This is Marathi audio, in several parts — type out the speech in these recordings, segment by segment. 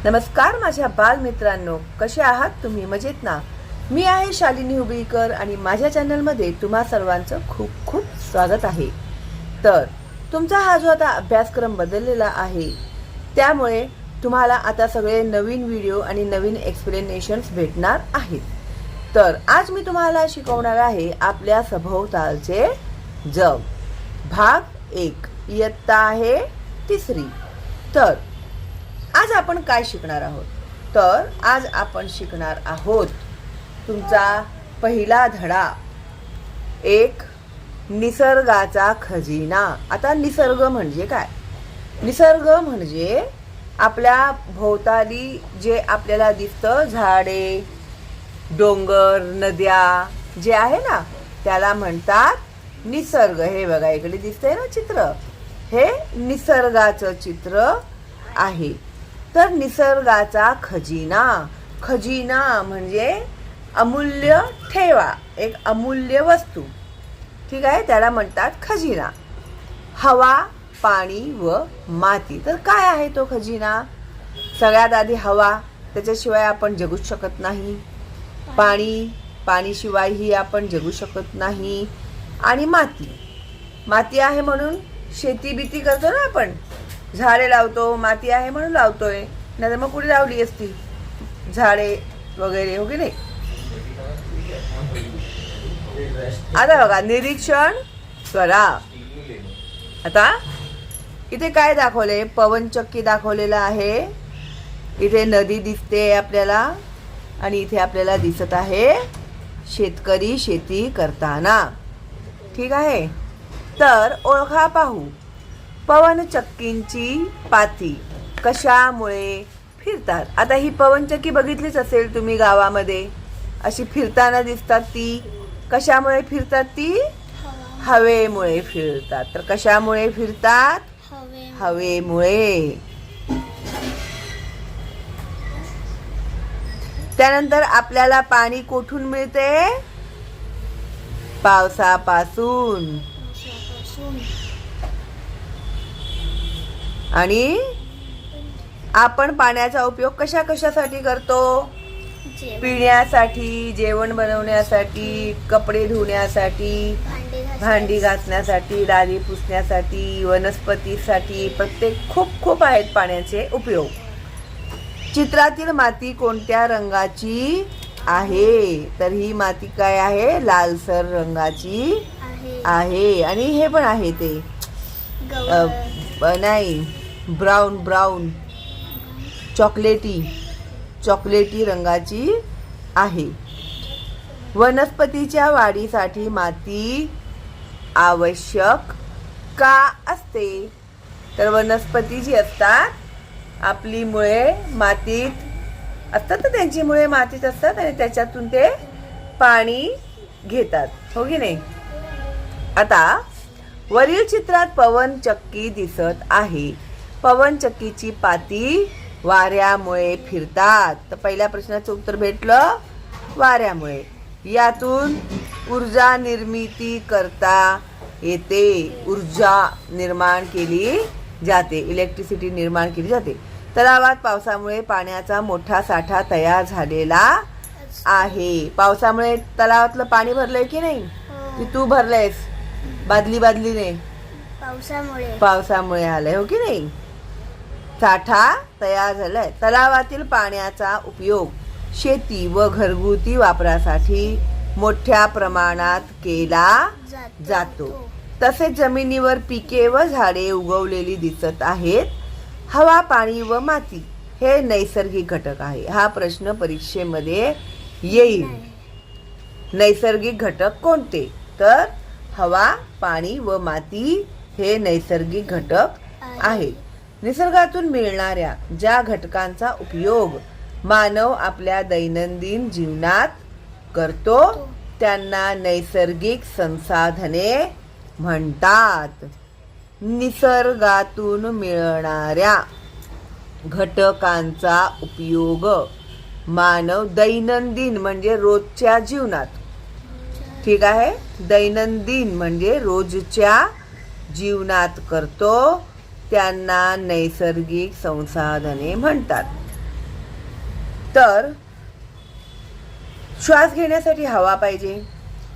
नमस्कार माझ्या बालमित्रांनो, कसे आहात तुम्ही? मजेत ना? मी आहे शालिनी हुबळीकर आणि माझ्या चॅनलमध्ये तुम्हा सर्वांचं खूप खूप स्वागत आहे. तर तुमचा हा जो आता अभ्यासक्रम बदललेला आहे, त्यामुळे तुम्हाला आता सगळे नवीन व्हिडिओ आणि नवीन एक्सप्लेनेशन्स भेटणार आहेत. तर आज मी तुम्हाला शिकवणार आहे आपल्या सभोवतालचे जग, भाग 1, इयत्ता आहे 3. तर आज आपण काय शिकणार आहोत? तर आज आपण शिकणार आहोत तुमचा पहिला धडा, एक निसर्गाचा खजिना. आता निसर्ग म्हणजे काय? निसर्ग म्हणजे आपल्या भोवताली जे आपल्याला दिसतं, झाडे, डोंगर, नद्या जे आहे ना, त्याला म्हणतात निसर्ग. हे बघा, इकडे दिसतंय ना चित्र, हे निसर्गाचं चित्र आहे. तर निसर्गाचा खजिना, खजिना म्हणजे अमूल्य ठेवा, एक अमूल्य वस्तू, ठीक आहे, त्याला म्हणतात खजिना. हवा, पाणी व माती. तर काय आहे तो खजिना? सगळ्यात आधी हवा, त्याच्याशिवाय आपण जगूच शकत नाही. पाणी, पाणीशिवायही आपण जगू शकत नाही. आणि माती, माती आहे म्हणून शेती बीती करतो ना आपण, झाडे लावतो, माती आहे म्हणून लावतोय, नाही तर मग कुठे लावली असती झाडे वगैरे, हो की नाही? आता बघा, निरीक्षण करा. आता इथे काय दाखवले? पवनचक्की दाखवलेला आहे. इथे नदी दिसते आपल्याला आणि इथे आपल्याला दिसत आहे शेतकरी शेती करताना, ठीक आहे. तर ओळखा पाहू. पवनचक्कींची पाती कशामुळे फिरतात? आता ही पवनचक्की बघितलीच असेल तुम्ही गावामध्ये, अशी फिरताना दिसतात. ती कशामुळे फिरतात? ती हवेमुळे फिरतात. तर कशामुळे फिरतात? हवेमुळे. त्यानंतर आपल्याला पाणी कुठून मिळते? पावसापासून. आणि आपण पाण्याचा उपयोग कशा कशासाठी करतो? पिण्यासाठी, जेवण बनवण्यासाठी, कपडे धुण्यासाठी, भांडी घासण्यासाठी, दारी पुसण्यासाठी, वनस्पतीसाठी, प्रत्येक खूप आहेत पाण्याचे उपयोग. चित्रातील माती कोणत्या रंगाची आहे? तर ही माती काय आहे? लालसर रंगाची आहे. आणि हे पण आहे ते नाही, ब्राऊन चॉकलेटी रंगाची आहे. वनस्पतीच्या वाढीसाठी माती आवश्यक का असते? तर वनस्पती जी असतात, आपली मुळे मातीत असतात, तर त्यांची मुळे मातीत असतात आणि त्याच्यातून ते पाणी घेतात, हो की नाही? आता वरील चित्रात पवनचक्की दिसत आहे. पवनचक्कीची पाती वाऱ्यामुळे फिरतात. तर पहिल्या प्रश्नाचं उत्तर भेटलं, वाऱ्यामुळे. यातून ऊर्जा निर्मिती करता येते. ऊर्जा निर्माण केली जाते, इलेक्ट्रिसिटी निर्माण केली जाते. तलावात पावसामुळे पाण्याचा मोठा साठा तयार झालेला आहे. पावसामुळे तलावातलं पाणी भरलंय की नाही? की तू भरलंयस बादलीने? पावसामुळे आलंय, हो की नाही? साठा तयार झालाय. तलावातील पाण्याचा उपयोग शेती व घरगुती वापरासाठी मोठ्या प्रमाणात केला जातो. तसेच जमिनीवर पिके व झाडे उगवलेली दिसत आहेत. हवा, पाणी व माती हे नैसर्गिक घटक आहे. हा प्रश्न परीक्षेमध्ये येईल. नैसर्गिक घटक कोणते? तर हवा, पाणी व माती हे नैसर्गिक घटक आहेत. निसर्गातून मिळणाऱ्या ज्या घटकांचा उपयोग मानव आपल्या दैनंदिन जीवनात करतो, त्यांना नैसर्गिक संसाधने म्हणतात. निसर्गातून मिळणाऱ्या घटकांचा उपयोग मानव दैनंदिन म्हणजे रोजच्या जीवनात, ठीक आहे, दैनंदिन म्हणजे रोजच्या जीवनात करतो, त्यांना नैसर्गिक संसाधने म्हणतात. तर श्वास घेण्यासाठी हवा पाहिजे,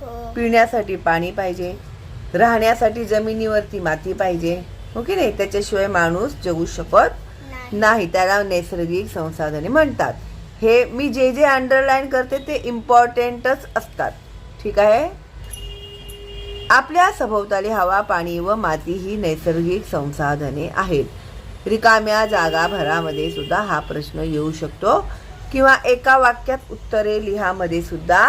हो. पिण्यासाठी पाणी पाहिजे, राहण्यासाठी जमिनीवरती माती पाहिजे, हो की नाही. त्याच्याशिवाय माणूस जगू शकत नाही. त्याला नैसर्गिक संसाधने म्हणतात. हे मी जे जे अंडरलाईन करते ते इम्पॉर्टंटच असतात. ठीक आहे. आपल्या सभोवताली हवा, पाणी व माती ही नैसर्गिक संसाधने आहेत. रिकाम्या जागा भरामध्ये सुद्धा हा प्रश्न येऊ शकतो किंवा एका वाक्यात उत्तरे लिहामध्ये सुद्धा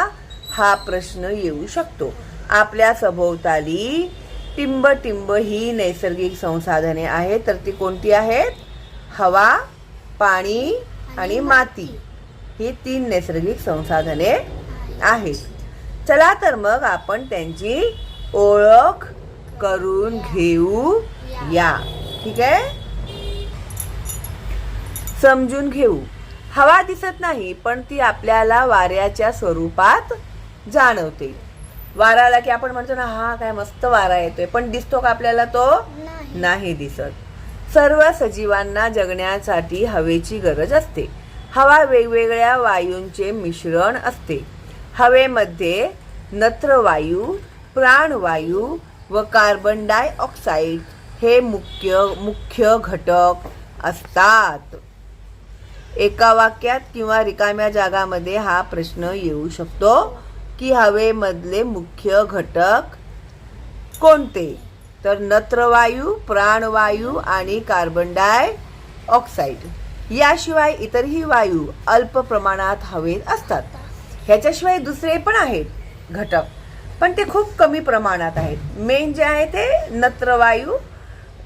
हा प्रश्न येऊ शकतो. आपल्या सभोवताली टिंब टिंब ही नैसर्गिक संसाधने आहेत. तर ती कोणती आहेत? हवा, पाणी आणि माती ही 3 नैसर्गिक संसाधने आहेत. चला तर मग आपण त्यांची ओळख करून घेऊ या. ठीक आहे. समजून घेऊ. हवा दिसत नाही, पण ती आपल्याला वाऱ्याच्या स्वरूपात जाणवते. वारा आला की आपण म्हणतो ना, हा काय मस्त वारा येतोय, पण दिसतो का आपल्याला तो? नाही दिसत. सर्व सजीवांना जगण्यासाठी हवेची गरज असते. हवा वेगवेगळ्या वायूंचे मिश्रण असते. हवेमध्ये नत्रवायू, प्राणवायू व कार्बन डायऑक्साईड हे मुख्य घटक असतात. एका वाक्यात किंवा रिकाम्या जागामध्ये हा प्रश्न येऊ शकतो की हवेमधले मुख्य घटक कोणते? तर नत्रवायू, प्राणवायू आणि कार्बन डायऑक्साईड. याशिवाय इतरही वायू अल्प प्रमाणात हवेत असतात. ह्याच्याशिवाय दुसरे पण आहेत घटक, पण ते खूप कमी प्रमाणात आहेत. मेन जे आहे ते नत्रवायू,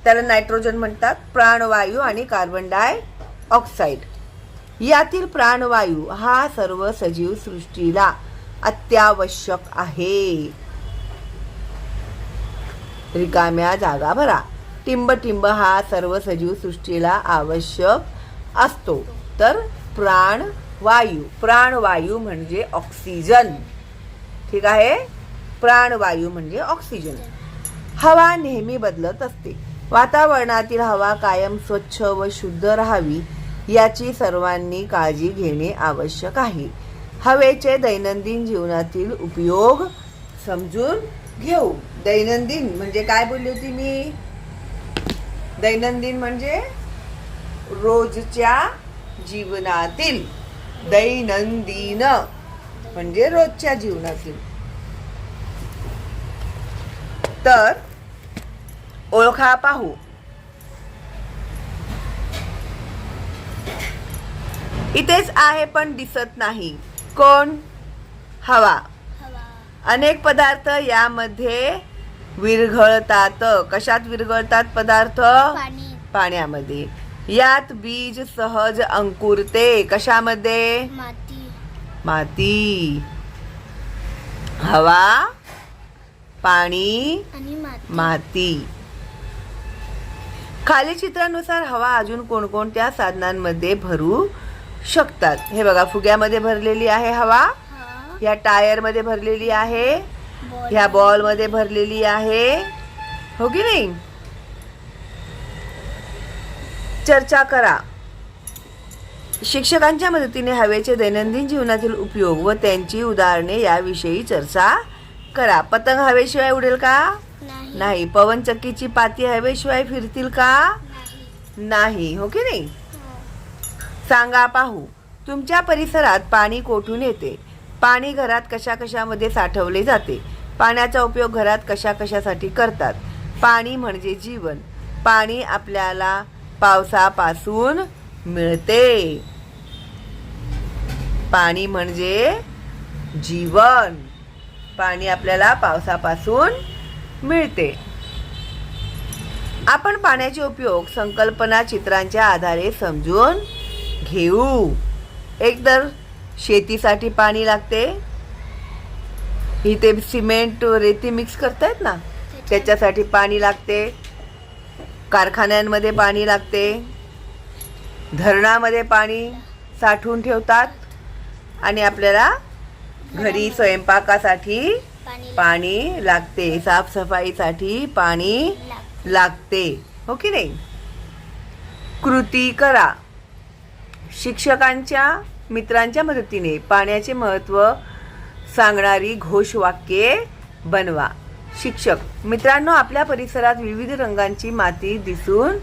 त्याला नायट्रोजन म्हणतात, प्राणवायू आणि कार्बन डायऑक्साईड. यातील प्राणवायू हा सर्व सजीव सृष्टीला अत्यावश्यक आहे. रिकाम्या जागा भरा. टिंब टिंब हा सर्व सजीव सृष्टीला आवश्यक असतो. तर प्राणवायू, प्राणवायू म्हणजे ऑक्सिजन. ठीक आहे. प्राणवायू म्हणजे ऑक्सिजन. हवा नेहमी बदलत असते. वातावरणातील हवा कायम स्वच्छ व शुद्ध राहावी याची सर्वांनी काळजी घेणे आवश्यक आहे. हवेचे दैनंदिन जीवनातील उपयोग समजून घेऊ. दैनंदिन म्हणजे काय बोलली होती मी? दैनंदिन म्हणजे रोजच्या जीवनातील. दैनंदिन म्हणजे रोजच्या जीवनातील. तर ओळखा पाहू. इथेच आहे पण दिसत नाही. कोण? हवा. अनेक पदार्थ यामध्ये विरघळतात. कशात विरघळतात पदार्थ? पाण्यामध्ये. यात बीज सहज अंकुरते. कशामध्ये? माती. हवा, पाणी, माती. खाली चित्रानुसार हवा अजून कोणकोणत्या साधनांमध्ये भरू शकतात? हे बघा, फुग्यामध्ये भरलेली आहे हवा, ह्या टायर मध्ये भरलेली आहे, ह्या बॉल मध्ये भरलेली आहे, हो की नाही? चर्चा करा. शिक्षकांच्या मदतीने हवेचे दैनंदिन जीवनातील उपयोग व त्यांची उदाहरणे याविषयी चर्चा करा. पतंग हवेशिवाय उडेल का? नाही. पवनचक्कीची पाती हवेशिवाय फिरतील का? नाही. हो की नाही? सांगा पाहू. तुमच्या परिसरात पाणी कोठून येते? पाणी घरात कशा कशामध्ये साठवले जाते? पाण्याचा उपयोग घरात कशा कशासाठी करतात? पाणी म्हणजे जीवन. पाणी आपल्याला पावसापासून मिळते. पाणी म्हणजे जीवन. पाणी आपल्याला पावसापासून मिळते. आपण पाण्याचे उपयोग संकल्पना चित्रांच्या आधारे समजून घेऊ. एकतर शेतीसाठी पाणी लागते. इथे सिमेंट रेती मिक्स करतायत ना, त्याच्यासाठी पाणी लागते. कारखान्यांमध्ये पाणी लागते. धरणामध्ये पाणी साठवून ठेवतात आणि आपल्याला घरी स्वयंपाकासाठी पाणी लागते. साफसफाईसाठी पाणी लागते. हो की नाही? कृती करा. शिक्षकांच्या मित्रांच्या मदतीने पाण्याचे महत्त्व सांगणारी घोषवाक्ये बनवा. शिक्षक मित्रांनो, आपल्या परिसरात विविध रंगांची माती दिसून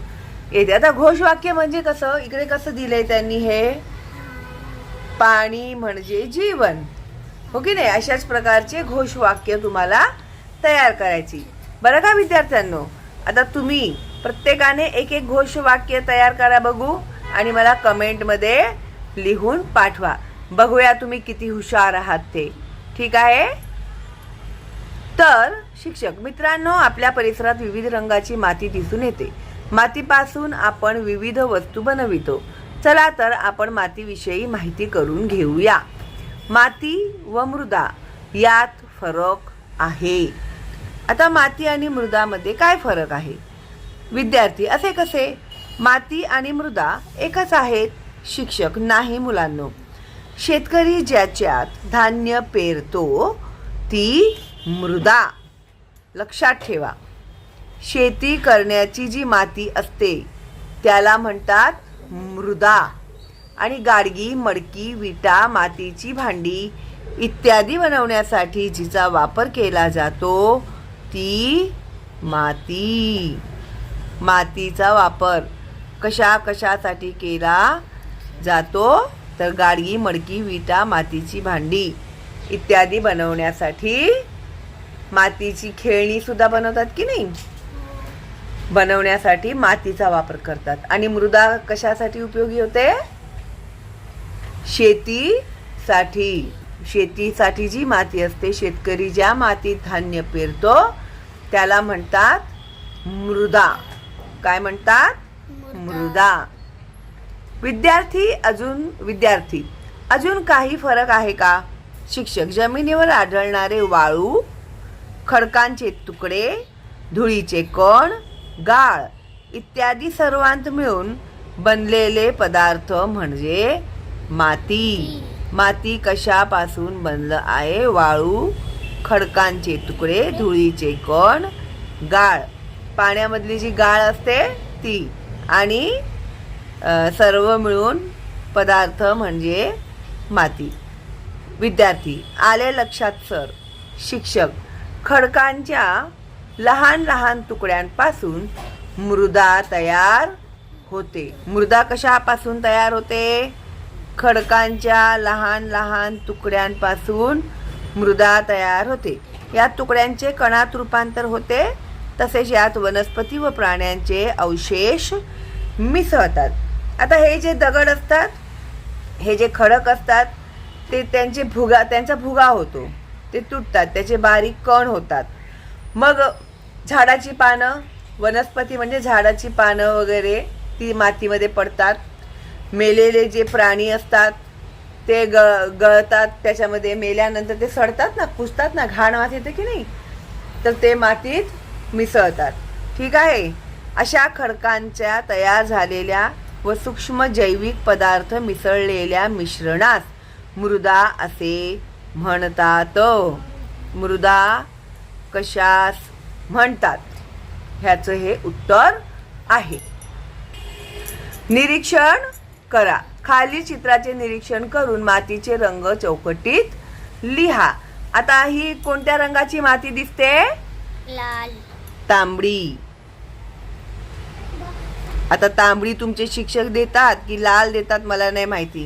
येते. आता घोषवाक्य म्हणजे कसं, इकडे कसं दिलंय त्यांनी, हे पाणी म्हणजे जीवन, हो की नाही. अशाच प्रकारचे घोषवाक्य तुम्हाला तयार करायची. बरं का विद्यार्थ्यांनो, आता तुम्ही प्रत्येकाने एक एक घोषवाक्य तयार करा बघू, आणि मला कमेंटमध्ये लिहून पाठवा. बघूया तुम्ही किती हुशार आहात ते. ठीक आहे. तर शिक्षक मित्रांनो, आपल्या परिसरात विविध रंगाची माती दिसून येते. मातीपासून आपण विविध वस्तू बनवितो. चला तर आपण मातीविषयी माहिती करून घेऊया. माती व मृदा यात फरक आहे. आता माती आणि मृदामध्ये काय फरक आहे? विद्यार्थी, असे कसे? माती आणि मृदा एकच आहेत. शिक्षक, नाही मुलांनो. शेतकरी ज्याच्यात धान्य पेरतो ती मृदा. लक्षात ठेवा. शेती करण्याची जी माती असते त्याला म्हणतात मृदा. आणि गाडगी, मडकी, विटा, मातीची भांडी इत्यादी बनवण्यासाठी जिचा वापर केला जातो ती माती. मातीचा वापर कशासाठी केला जातो? तर गाडगी, मडकी, विटा, मातीची भांडी इत्यादी बनवण्यासाठी. मातीची खेळणी सुद्धा बनवतात की नाही, बनवण्यासाठी मातीचा वापर करतात. आणि मृदा कशासाठी उपयोगी होते? शेतीसाठी जी माती असते, शेतकरी ज्या मातीत धान्य पेरतो त्याला म्हणतात मृदा. काय म्हणतात? मृदा. विद्यार्थी, अजून काही फरक आहे का? शिक्षक, जमिनीवर आढळणारे वाळू, खडकांचे तुकडे, धुळीचे कण, गाळ इत्यादी सर्वांत मिळून बनलेले पदार्थ म्हणजे माती. माती कशापासून बनलं आहे? वाळू, खडकांचे तुकडे, धुळीचे कण, गाळ, पाण्यामधली जी गाळ असते ती, आणि सर्व मिळून पदार्थ म्हणजे माती. विद्यार्थी, आले लक्षात सर. शिक्षक, खडकांच्या लहान लहान तुकड्यांपासून मृदा तयार होते. मृदा कशापासून तयार होते? खडकांच्या लहान लहान तुकड्यांपासून मृदा तयार होते. या तुकड्यांचे कणात रूपांतर होते. तसेच यात वनस्पती व प्राण्यांचे अवशेष मिसळतात. आता हे जे दगड असतात, हे जे खडक असतात, ते त्यांचा भुगा होतो, ते तुटतात, त्याचे बारीक कण होतात. मग झाडाची पानं, वनस्पती म्हणजे झाडाची पानं वगैरे ती मातीमध्ये पडतात. मेलेले जे प्राणी असतात ते गळतात त्याच्यामध्ये. मेल्यानंतर ते सडतात ना, पुसतात ना, घाण वास येते की नाही, तर ते मातीत मिसळतात. ठीक आहे. अशा खडकांच्या तयार झालेल्या व सूक्ष्म जैविक पदार्थ मिसळलेल्या मिश्रणास मृदा असे म्हणतात. मृदा कशास म्हणतात? ह्याचं हे उत्तर आहे. निरीक्षण करा. खाली चित्राचे निरीक्षण करून मातीचे रंग चौकटीत लिहा. आता ही कोणत्या रंगाची माती दिसते? लाल. तांबडी. आता तांबडी तुमचे शिक्षक देतात की लाल देतात मला नाही माहिती.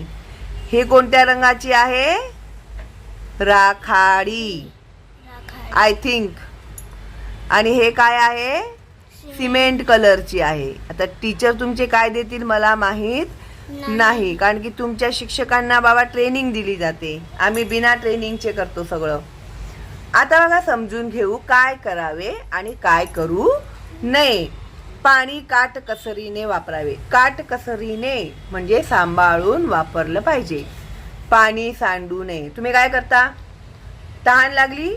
हे कोणत्या रंगाची आहे? राखाडी, आय थिंक. आणि हे काय आहे? सिमेंट कलरची आहे. आता टीचर तुमचे काय देतील मला माहीत नाही, कारण की तुमच्या शिक्षकांना बाबा ट्रेनिंग दिली जाते. आम्ही बिना ट्रेनिंगचे करतो सगळं. आता बघा, समजून घेऊ काय करावे आणि काय करू नये. पाणी काटकसरीने वापरावे. काटकसरीने म्हणजे सांभाळून वापरलं पाहिजे. पाणी सांडू नये. तुम्ही काय करता? तहान लागली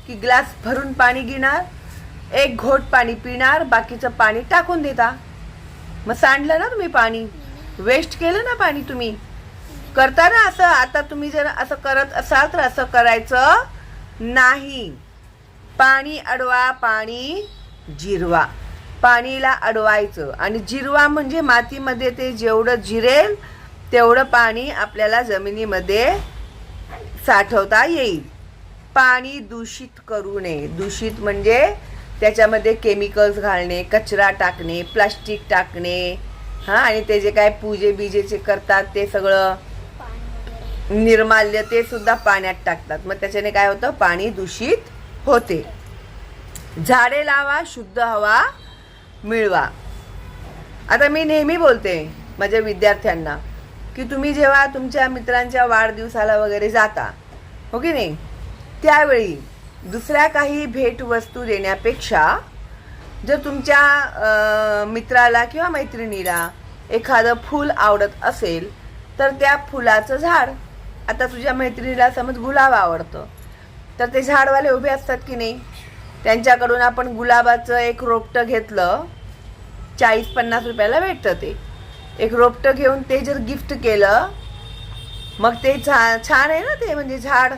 की ग्लास भरून पाणी घेणार, एक घोट पाणी पिणार, बाकीचं पाणी टाकून देता. मग सांडलं ना तुम्ही पाणी, वेस्ट केलं ना पाणी. तुम्ही करता ना असं. आता तुम्ही जर असं करत असाल तर असं करायचं नाही. पाणी अडवा, पाणी जिरवा. पाणीला अडवायचं आणि जिरवा म्हणजे मातीमध्ये ते जेवढं जिरेल तेवढं पाणी आपल्याला जमिनीमध्ये साठवता येईल. पाणी दूषित करू नये. दूषित म्हणजे त्याच्यामध्ये केमिकल्स घालणे, कचरा टाकणे, प्लास्टिक टाकणे, आणि ते जे काय पूजे बिजेचे करतात ते सगळं निर्माल्य ते सुद्धा पाण्यात टाकतात. मग त्याच्याने काय होतं, पाणी दूषित होते. झाडे लावा, शुद्ध हवा मिळवा. आता मी नेहमी बोलते माझ्या विद्यार्थ्यांना की तुम्ही जेव्हा तुमच्या मित्रांच्या वाढदिवसाला वगैरे जाता, हो की नाही, त्यावेळी दुसऱ्या काही भेटवस्तू देण्यापेक्षा जर तुमच्या मित्राला किंवा मैत्रिणीला एखादं फूल आवडत असेल तर त्या फुलाचं झाड, आता तुझ्या मैत्रिणीला समज गुलाब आवडतं तर ते झाडवाले उभे असतात की नाही, त्यांच्याकडून आपण गुलाबाचं एक रोपटं घेतलं, 40-50 रुपयाला भेटतं. ते एक रोपटं घेऊन ते जर गिफ्ट केलं मग ते छान आहे ना ते, म्हणजे झाड,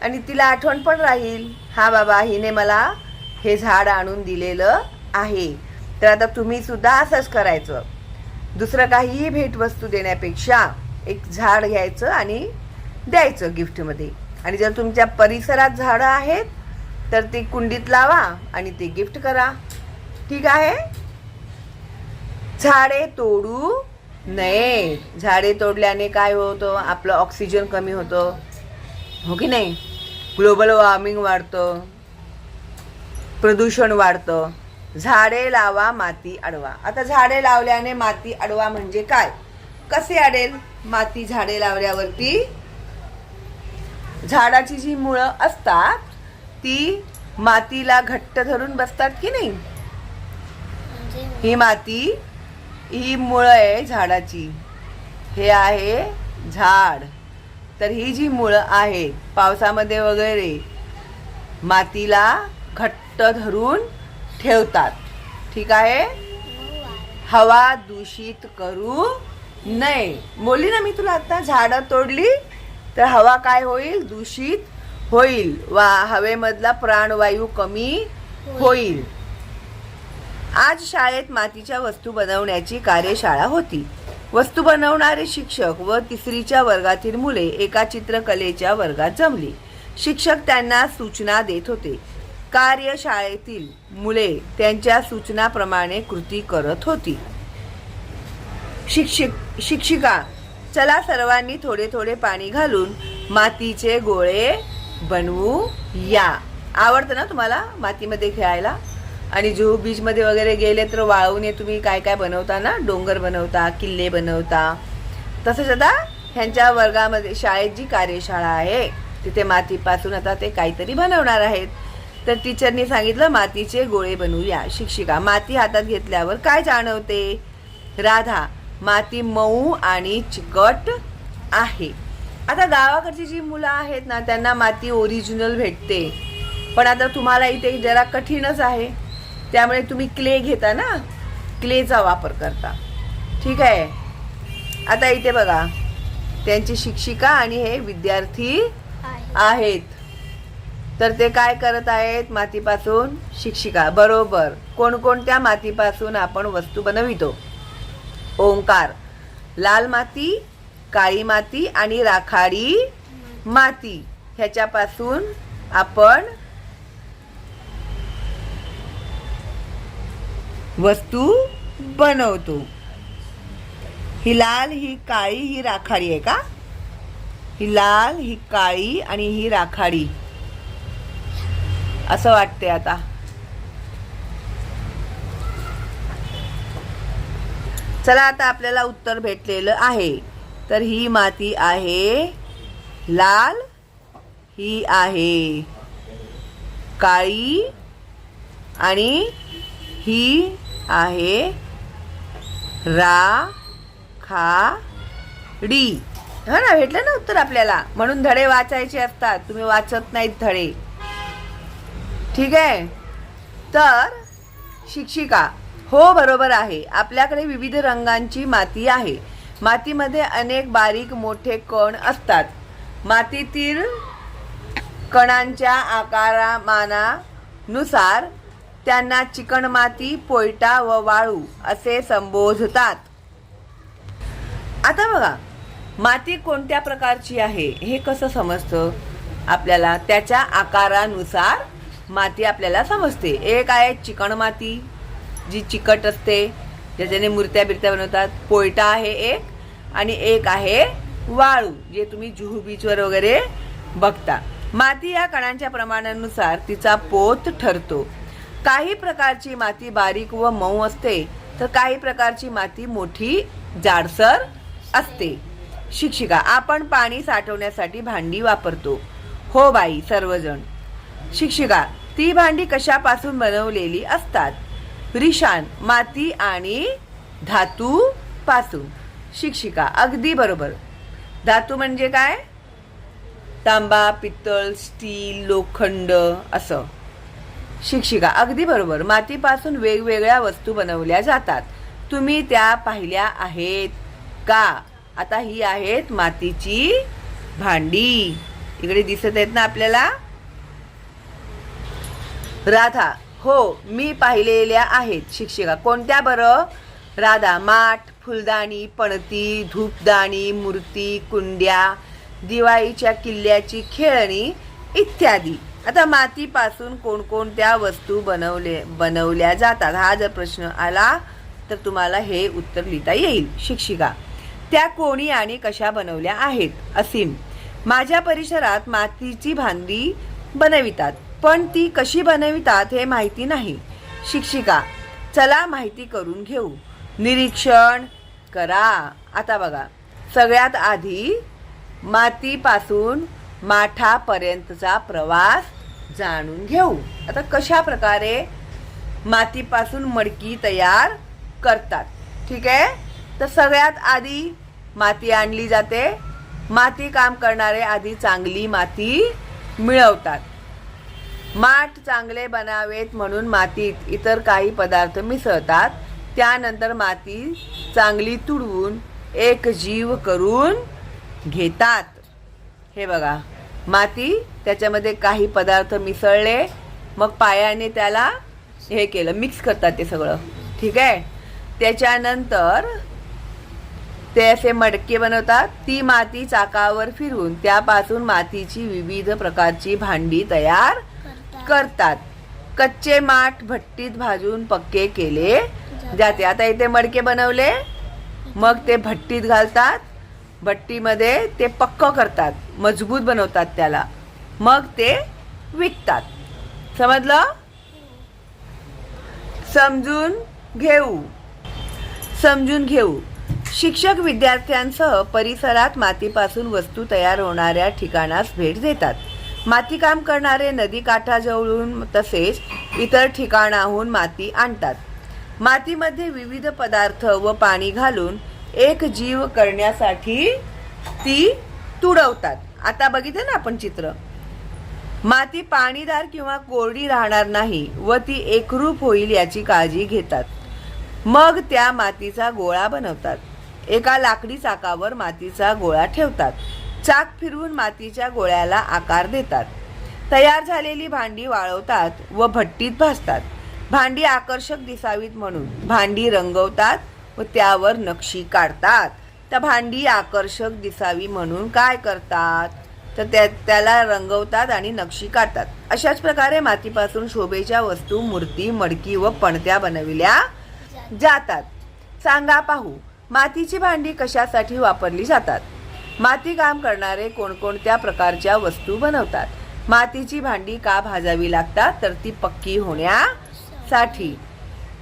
आणि तिला आठवण पण राहील, हा बाबा हिने मला हे झाड आणून दिलेलं आहे. तर आता तुम्ही सुद्धा असंच करायचं. दुसरं काहीही भेटवस्तू देण्यापेक्षा एक झाड घ्यायचं आणि द्यायचं गिफ्टमध्ये. आणि जर तुमच्या परिसरात झाडं आहेत तर ती कुंडीत लावा आणि ते गिफ्ट करा. ठीक आहे. झाडे तोडू नये. झाडे तोडल्याने काय होतं, आपलं ऑक्सिजन कमी होतं, हो की नाही, ग्लोबल वॉर्मिंग वाढतं, प्रदूषण वाढतं. झाडे लावा, माती अडवा. आता झाडे लावल्याने माती अडवा म्हणजे काय, कसे अडेल माती झाडे लावल्यावरती? झाडाची जी मुळं असतात ती मातीला घट्ट धरून बसतात की नाही. ही माती, ही मुळं आहे झाडाची, हे आहे झाड. तर ही जी मुळं आहेत पावसामध्ये वगैरे मातीला घट्ट धरून ठेवतात. ठीक आहे. हवा दूषित करू नये. बोलली ना मी तुला आता, झाडं तोडली तर हवा काय होईल, दूषित होईल. हवेमधला प्राणवायू कमी होईल. आज शाळेत मातीच्या वस्तू बनवण्याची कार्यशाळा होती. वस्तू बनवणारे शिक्षक व 3रीच्या वर्गातील मुले एका चित्रकलेच्या वर्गात जमली. शिक्षक त्यांना सूचना देत होते. कार्यशाळेतील मुले त्यांच्या सूचनाप्रमाणे कृती करत होती. शिक्षिका, चला सर्वांनी थोडे थोडे पाणी घालून मातीचे गोळे बनवू या. आवडतं ना तुम्हाला मातीमध्ये खेळायला? आणि जुहू बीचमध्ये वगैरे गेले तर वाळवून तुम्ही काय काय बनवता ना, डोंगर बनवता, किल्ले बनवता. तसंच आता ह्यांच्या वर्गामध्ये शाळेत जी कार्यशाळा आहे तिथे मातीपासून आता ते काहीतरी बनवणार आहेत. तर टीचरनी सांगितलं मातीचे गोळे बनवूया. शिक्षिका, माती हातात घेतल्यावर काय जाणवते? राधा, माती मऊ आणि चिकट आहे. आता गावाकडची जी मुलं आहेत ना त्यांना माती ओरिजिनल भेटते, पण आता तुम्हाला इथे जरा कठीणच आहे. त्यामुळे तुम्ही क्ले घेता ना, क्लेचा वापर करता. ठीक आहे. आता इथे बघा त्यांची शिक्षिका आणि हे विद्यार्थी आहेत. तर ते काय करत आहेत मातीपासून? शिक्षिका बरोबर. कोणकोणत्या मातीपासून आपण वस्तू बनवितो? ओंकार, लाल माती, काळी माती आणि राखाडी माती ह्याच्यापासून आपण वस्तू बनवतो. ही लाल, ही काळी, ही राखाडी आहे का? ही लाल, ही काळी आणि ही राखाडी असं वाटते. आता चला, आता आपल्याला उत्तर भेटलेलं आहे. तर ही माती आहे लाल, ही आहे काळी आणि ही आहे राखाडी. हा ना, भेटलं ना उत्तर आपल्याला. म्हणून धडे वाचायचे असतात, तुम्ही वाचत नाहीत धडे. ठीक आहे. तर शिक्षिका, हो बरोबर आहे, आपल्याकडे विविध रंगांची माती आहे. मातीमध्ये अनेक बारीक मोठे कण असतात. मातीतील कणांच्या आकारमानानुसार त्यांना चिकणमाती, पोयटा व वाळू असे संबोधतात. आता बघा, माती कोणत्या प्रकारची आहे हे कसं समजतं आपल्याला? त्याच्या आकारानुसार माती आपल्याला समजते. एक आहे चिकण माती, जी चिकट असते, ज्याच्याने मूर्त्या बिर्त्या बनवतात. पोयटा आहे एक, आणि एक आहे वाळू, जे तुम्ही जुहू बीचवर वगैरे बघता. माती या कणांच्या प्रमाणानुसार तिचा पोत ठरतो. काही प्रकारची माती बारीक व मऊ असते, तर काही प्रकारची माती मोठी जाडसर असते. शिक्षिका, आपण पाणी साठवण्यासाठी भांडी वापरतो. हो बाई, सर्वजण. शिक्षिका, ती भांडी कशापासून बनवलेली असतात? रिशान, माती आणि धातू पासून. शिक्षिका, अगदी बरोबर. धातू म्हणजे काय? तांबा, पित्तळ, स्टील, लोखंड असं. शिक्षिका, अगदी बरोबर. मातीपासून वेगवेगळ्या वस्तू बनवल्या जातात. तुम्ही त्या पाहिल्या आहेत का? आता ही आहेत मातीची भांडी. इकडे दिसत आहेत ना आपल्याला? राधा, हो मी पाहिलेल्या आहेत. शिक्षिका, कोणत्या बरं? राधा, माठ, फुलदाणी, पणती, धूपदाणी, मूर्ती, कुंड्या, दिवाळीच्या किल्ल्याची खेळणी इत्यादी. आता मातीपासून कोणकोणत्या वस्तू बनवल्या जातात हा जर प्रश्न आला तर तुम्हाला हे उत्तर लिहिता येईल. शिक्षिका, त्या कोणी आणि कशा बनवल्या आहेत? असीम, माझ्या परिसरात मातीची भांडी बनवितात, पण ती कशी बनवितात हे माहिती नाही. शिक्षिका, चला माहिती करून घेऊ. निरीक्षण करा. आता बघा, सगळ्यात आधी मातीपासून माठापर्यंतचा प्रवास जाणून घेऊ. आता कशा प्रकारे मातीपासून मडकी तयार करतात, ठीक आहे? तर सगळ्यात आधी माती आणली जाते. माती काम करणारे आधी चांगली माती मिळवतात. माठ चांगले बनावेत म्हणून मातीत इतर काही पदार्थ मिसळतात. त्यानंतर माती चांगली तुडवून एक जीव करून घेतात. हे बघा, माती त्याच्यामध्ये काही पदार्थ मिसळले, मग पायाने त्याला हे केलं, मिक्स करतात ते सगळं, ठीक आहे? त्याच्यानंतर ते असे मडके बनवतात. ती माती चाकावर फिरवून त्यापासून मातीची विविध प्रकारची भांडी तयार करतात. कच्चे माठ भट्टीत भाजून पक्के केले जाते. आता इथे मडके बनवले, मग ते भट्टीत घालतात. भट्टीमध्ये ते पक्क करतात, मजबूत बनवतात त्याला, मग ते विकतात. समजलं? समजून घेऊ. शिक्षक विद्यार्थ्यांसह परिसरात मातीपासून वस्तू तयार होणाऱ्या ठिकाणास भेट देतात. मातीकाम करणारे नदी काठाजवळून तसेच इतर ठिकाणाहून माती आणतात. मातीमध्ये विविध पदार्थ व पाणी घालून एक जीव करण्यासाठी ती तुडवतात. आता बघितलं ना आपण चित्र. माती पाणीदार किंवा कोरडी राहणार नाही व ती एकरूप होईल याची काळजी घेतात. मग त्या मातीचा गोळा बनवतात. एका लाकडी चाकावर मातीचा गोळा ठेवतात. चाक फिरवून मातीच्या गोळ्याला आकार देतात. तयार झालेली भांडी वाळवतात व भट्टीत भाजतात. भांडी आकर्षक दिसावीत म्हणून भांडी रंगवतात व त्यावर नक्षी काढतात. त्या भांडी आकर्षक दिसावी म्हणून काय करतात तर त्याला रंगवतात आणि नक्षी काढतात. अशाच प्रकारे मातीपासून शोभेच्या वस्तू, मूर्ती, मडकी व पणत्या बनविल्या जातात. सांगा पाहू, मातीची भांडी कशासाठी वापरली जातात? माती काम करणारे कोणकोणत्या प्रकारच्या वस्तू बनवतात? मातीची भांडी का भाजावी लागतात? तर ती पक्की होण्यासाठी.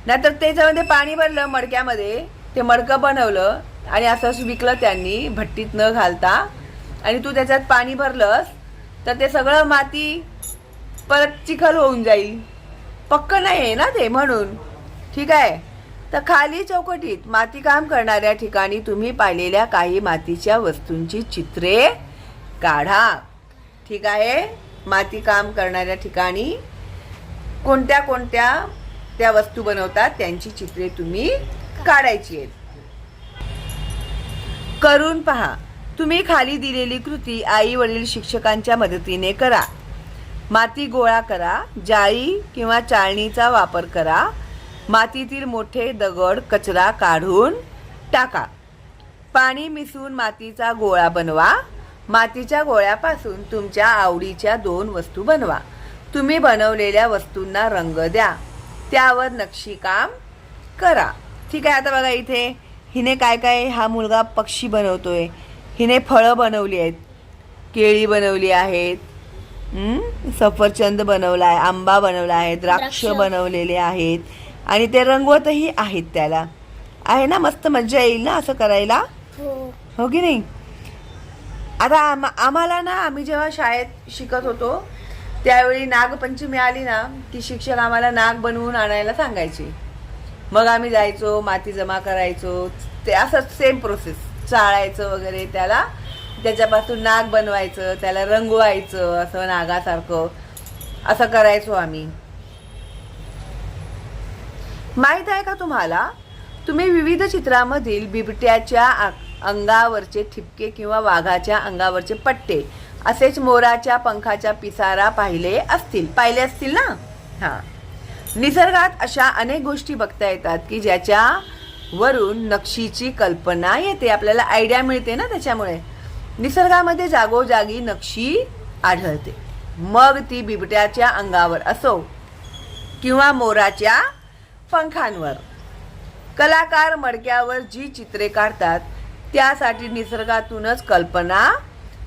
नाहीतर त्याच्यामध्ये पाणी भरलं मडक्यामध्ये, ते मडकं बनवलं आणि असंच विकलं त्यांनी भट्टीत न घालता, आणि तू त्याच्यात पाणी भरलंस तर ते सगळं माती परत चिखल होऊन जाईल. पक्क नाही आहे ना ते, म्हणून. ठीक आहे? तर खाली चौकटीत माती काम करणाऱ्या ठिकाणी तुम्ही पाहिलेल्या काही मातीच्या वस्तूंची चित्रे काढा. ठीक आहे? माती काम करणाऱ्या ठिकाणी कोणत्या कोणत्या त्या वस्तू बनवतात त्यांची चित्रे तुम्ही काढायची आहेत. करून पहा. तुम्ही खाली दिलेली कृती आई वडील शिक्षकांच्या मदतीने करा. माती गोळा करा. जाळी किंवा चाळणीचा वापर करा. मातीतील मोठे दगड, कचरा काढून टाका. पाणी मिसळून मातीचा गोळा बनवा. मातीच्या गोळ्यापासून तुमच्या आवडीच्या 2 वस्तू बनवा. तुम्ही बनवलेल्या वस्तूंना रंग द्या. त्यावर नक्षीकाम करा. ठीक आहे. आता बघा इथे हिने काय काय, हा मुलगा पक्षी बनवतोय. हिने फळं बनवली आहेत, केळी बनवली आहेत, सफरचंद बनवला आहे, आंबा बनवला आहे, द्राक्ष बनवलेले आहेत आणि ते रंगवतही आहेत. त्याला आहे ना, मस्त मज्जा येईल ना असं करायला, हो की नाही. आता आम्हाला ना, आम्ही जेव्हा शाळेत शिकत होतो त्यावेळी नागपंचमी आली ना की शिक्षक आम्हाला नाग बनवून आणायला सांगायचे. मग आम्ही जायचो, माती जमा करायचो, ते असं सेम प्रोसेस, चाळायचं वगैरे, त्याला त्याच्यापासून नाग बनवायचं, त्याला रंगवायचं असं नागासारखं, असं करायचो आम्ही. माहित आहे का तुम्हाला, तुम्ही विविध चित्रामधील बिबट्याच्या अंगावरचे ठिपके किंवा वाघाच्या अंगावरचे पट्टे, असेच मोराच्या पंखाच्या पिसारा पाहिले असतील ना. हां, निसर्गात अशा अनेक गोष्टी बघता येतात की ज्याच्या वरून नक्षीची कल्पना येते, आपल्याला आयडिया मिळते ना. त्याच्यामुळे निसर्गामध्ये जागोजागी नक्षी आढळते. मग ती बिबट्याच्या अंगावर असो किंवा मोराच्या पंखांवर. कलाकार मडक्यावर जी चित्रे काढतात त्यासाठी निसर्गातूनच कल्पना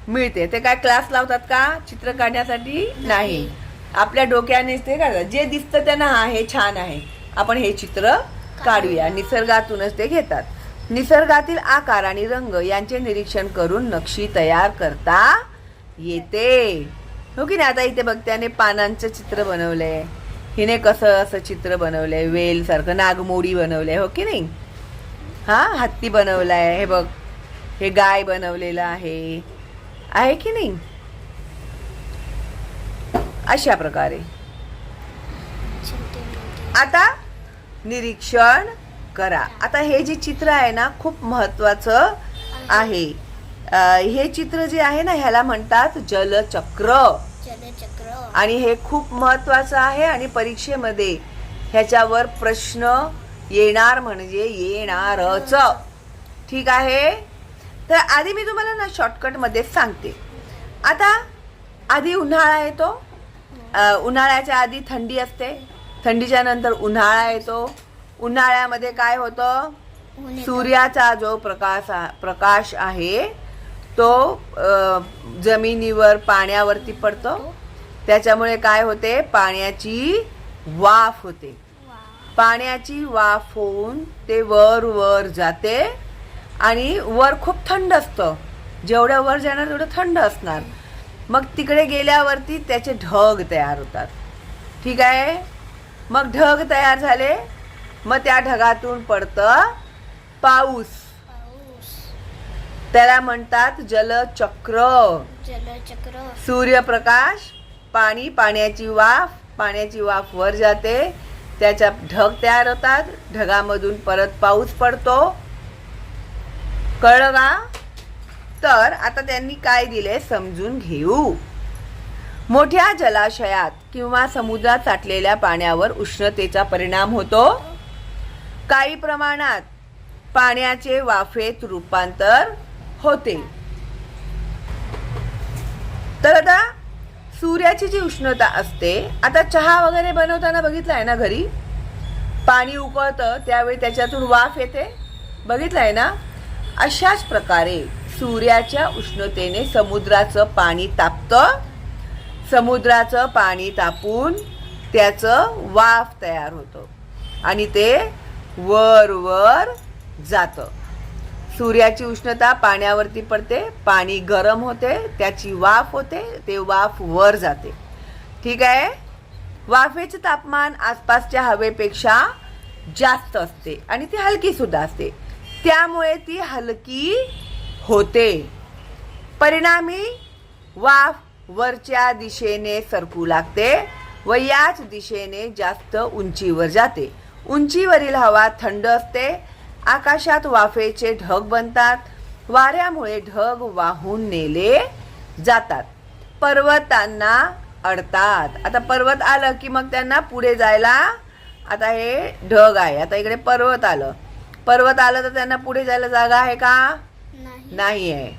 मिळते. ते काय क्लास लावतात का चित्र काढण्यासाठी? नाही, आपल्या डोक्यानेच ते काढतात. जे दिसतं त्यांना हा हे छान आहे, आपण हे चित्र काढूया, निसर्गातूनच ते घेतात. निसर्गातील आकार आणि रंग यांचे निरीक्षण करून नक्षी तयार करता येते, हो की नाही. आता इथे बघ, त्याने पानांचं चित्र बनवलंय, हिने कसं असं चित्र बनवलंय, वेल सारखं, नागमोडी बनवलंय, हो की नाही. हा, हत्ती बनवलाय, हे बघ, हे गाय बनवलेलं आहे की नाही. अशा प्रकारे आता निरीक्षण करा. आता हे जे चित्र आहे ना, खूप महत्वाचं आहे. हे चित्र जे आहे ना, ह्याला म्हणतात जलचक्र. आणि हे खूप महत्वाचं आहे आणि परीक्षेमध्ये ह्याच्यावर प्रश्न येणार म्हणजे येणारच. ठीक आहे. तर आधी मी तुम्हाला ना शॉर्टकटमध्ये सांगते. आता आधी उन्हाळा येतो, उन्हाळ्याच्या आधी थंडी असते, थंडीच्या नंतर उन्हाळा येतो. उन्हाळ्यामध्ये काय होतं, सूर्याचा जो प्रकाश आहे तो जमिनीवर पाण्यावरती पडतो. त्याच्यामुळे काय होते, पाण्याची वाफ होते. पाण्याची वाफ होऊन ते वर वर जाते आणि वर खूप थंड असतं. जेवढं वर जाणार तेवढं थंड असणार. मग तिकडे गेल्यावरती त्याचे ढग तयार होतात. ठीक आहे. मग ढग तयार झाले, मग त्या ढगातून पडतं पाऊस. त्याला म्हणतात जलचक्र. सूर्यप्रकाश, पाणी, पाण्याची वाफ वर जाते, त्याच्या ढग तयार होतात, ढगामधून परत पाऊस पडतो. कळलं का? तर आता त्यांनी काय दिले समजून घेऊ. मोठ्या जलाशयात किंवा समुद्रात साठलेल्या पाण्यावर उष्णतेचा परिणाम होतो. काही प्रमाणात पाण्याचे वाफेत रूपांतर होते. तर आता सूर्याची जी उष्णता असते, आता चहा वगैरे बनवताना बघितलाय ना, घरी पाणी उकळतं त्यावेळी त्याच्यातून वाफ येते, बघितलाय ना. अशाच प्रकारे सूर्याच्या उष्णतेने समुद्राचं पाणी तापतं. समुद्राचं पाणी तापून त्याचं वाफ तयार होतं आणि ते वर वर जातं. सूर्याची उष्णता पाण्यावरती पडते, पाणी गरम होते, त्याची वाफ होते, ते वाफ वर जाते. ठीक आहे. वाफेचे तापमान आसपासच्या हवेपेक्षा जास्त असते आणि ती हलकी सुद्धा असते, त्यामुळे ती हलकी होते. परिणामी वाफ वरच्या दिशेने सरकू लागते व याच दिशेने जास्त उंचीवर जाते. उंचीवरील हवा थंड असते. आकाशात वाफेचे ढग बनतात. वाऱ्यामुळे ढग वाहून नेले जातात, पर्वतांना अडतात. आता पर्वत आलं की मग त्यांना पुढे जायला, आता हे ढग आहे, आता इकडे पर्वत आलं तर त्यांना पुढे जायला जागा आहे का? नाही आहे.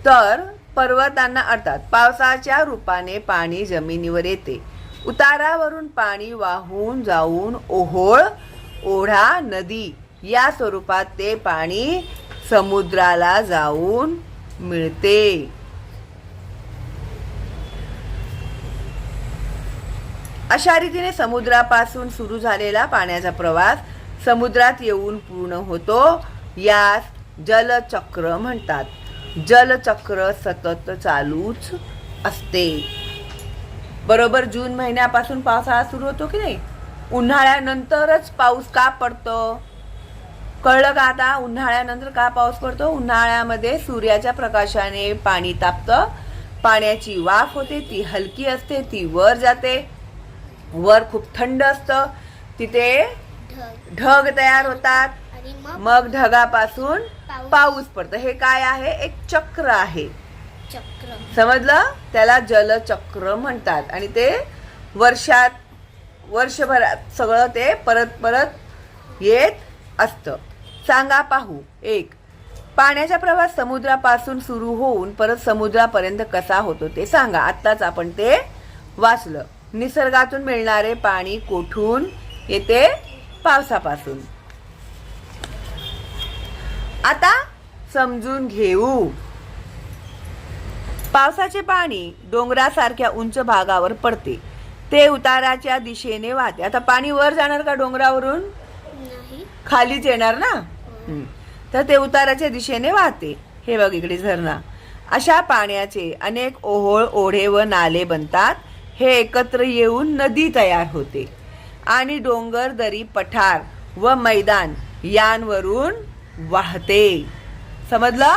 तर पर्वतांना अर्थात पावसाच्या रूपाने पाणी जमिनीवर येते. उतारावरून पाणी वाहून जाऊन ओहोळ, ओढा, नदी या स्वरूपात ते पाणी समुद्राला जाऊन मिळते. अशा रीतीने समुद्रापासून सुरू झालेला पाण्याचा प्रवास समुद्रात येऊन पूर्ण होतो. यास जलचक्र म्हणतात. जलचक्र सतत चालूच असते. बरोबर जून महिन्यापासून पावसाळा सुरू होतो की नाही. उन्हाळ्यानंतरच पाऊस का पडतो कळलं का आता. उन्हाळ्यानंतर का पाऊस पडतो. उन्हाळ्यामध्ये सूर्याच्या प्रकाशाने पाणी तापतं. पाण्याची वाफ होते, ती हलकी असते, ती वर जाते. वर खूप थंड असतं, तिथे ढग तयार होतात. मग ढगापासून पाऊस पडतं. हे काय आहे. एक चक्र आहे. समजलं. त्याला जलचक्र म्हणतात. आणि ते वर्षभरात सगळं ते परत परत येत असतं. सांगा पाहू. 1. पाण्याचा प्रवास समुद्रापासून सुरू होऊन परत समुद्रापर्यंत कसा होतो ते सांगा. आत्ताच आपण ते वाचलं. निसर्गातून मिळणारे पाणी कोठून येते. पावसापासून. आता समजून घेऊ. पावसाचे पाणी डोंगरासारख्या उंच भागावर पडते. ते उताराच्या दिशेने वाहते. आता पाणी वर जाणार का डोंगरावरून. खालीच येणार ना. तर ते उताराच्या दिशेने वाहते. हे बघ इकडे झरणा. अशा पाण्याचे अनेक ओहोळ, ओढे व नाले बनतात. हे एकत्र येऊन नदी तयार होते आणि डोंगर, दरी, पठार व मैदान यांवरून वाहते. समजलं.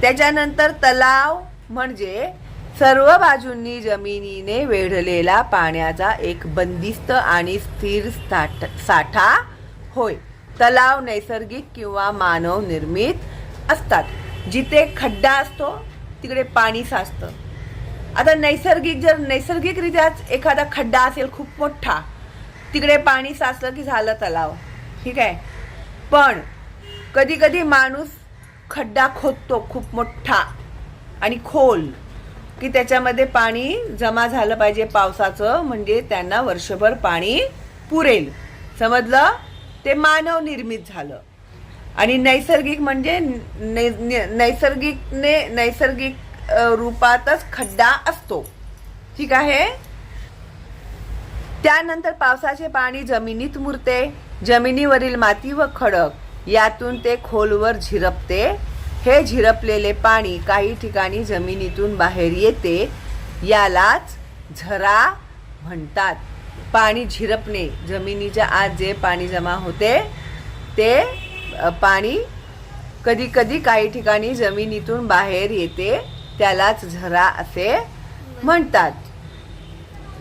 त्याच्यानंतर तलाव म्हणजे सर्व बाजूंनी जमिनीने वेढलेला पाण्याचा एक बंदिस्त आणि स्थिर साठा होय. तलाव नैसर्गिक किंवा मानव निर्मित असतात. जिथे खड्डा असतो तिकडे पाणी साचतं. आता नैसर्गिकरित्याच एखादा खड्डा असेल खूप मोठा, तिकडे पाणी साचलं की झालं तलाव. ठीक आहे. पण कधी कधी माणूस खड्डा खोदतो खूप मोठा आणि खोल, की त्याच्यामध्ये पाणी जमा झालं पाहिजे पावसाचं, म्हणजे त्यांना वर्षभर पाणी पुरेल. समजलं. ते मानव निर्मित झालं. आणि नैसर्गिक म्हणजे नैसर्गिक रूपातच खड्डा असतो. ठीक आहे. त्यानंतर पावसाचे पाणी जमिनीत मुरते. जमिनीवरील माती व खडक यातून ते खोलवर झिरपते. हे झिरपलेले पाणी काही ठिकाणी जमिनीतून बाहेर येते. यालाच झरा म्हणतात. पाणी झिरपणे, जमिनीच्या आत जे पाणी जमा होते ते पाणी कधी कधी काही ठिकाणी जमिनीतून बाहेर येते. त्यालाच झरा असे म्हणतात.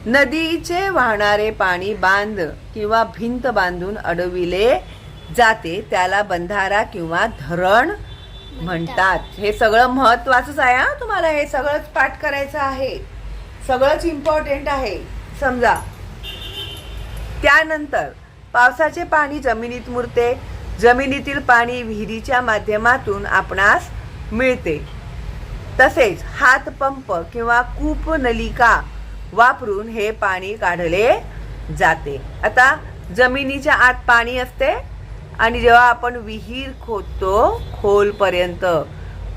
नदीचे वाहणारे पाणी बांध किंवा भिंत बांधून अडविले जाते. त्याला बंधारा किंवा धरण म्हणतात. हे सगळं महत्वाचंच आहे हा. तुम्हाला हे सगळंच पाठ करायचं आहे. सगळंच इम्पॉर्टंट आहे. समजा. त्यानंतर पावसाचे पाणी जमिनीत मुरते. जमिनीतील पाणी विहिरीच्या माध्यमातून आपणास मिळते. तसेच हातपंप किंवा कूप नलिका वापरून हे पाणी काढले जाते. आता जमिनीच्या आत पाणी असते आणि जेव्हा आपण विहीर खोदतो खोलपर्यंत,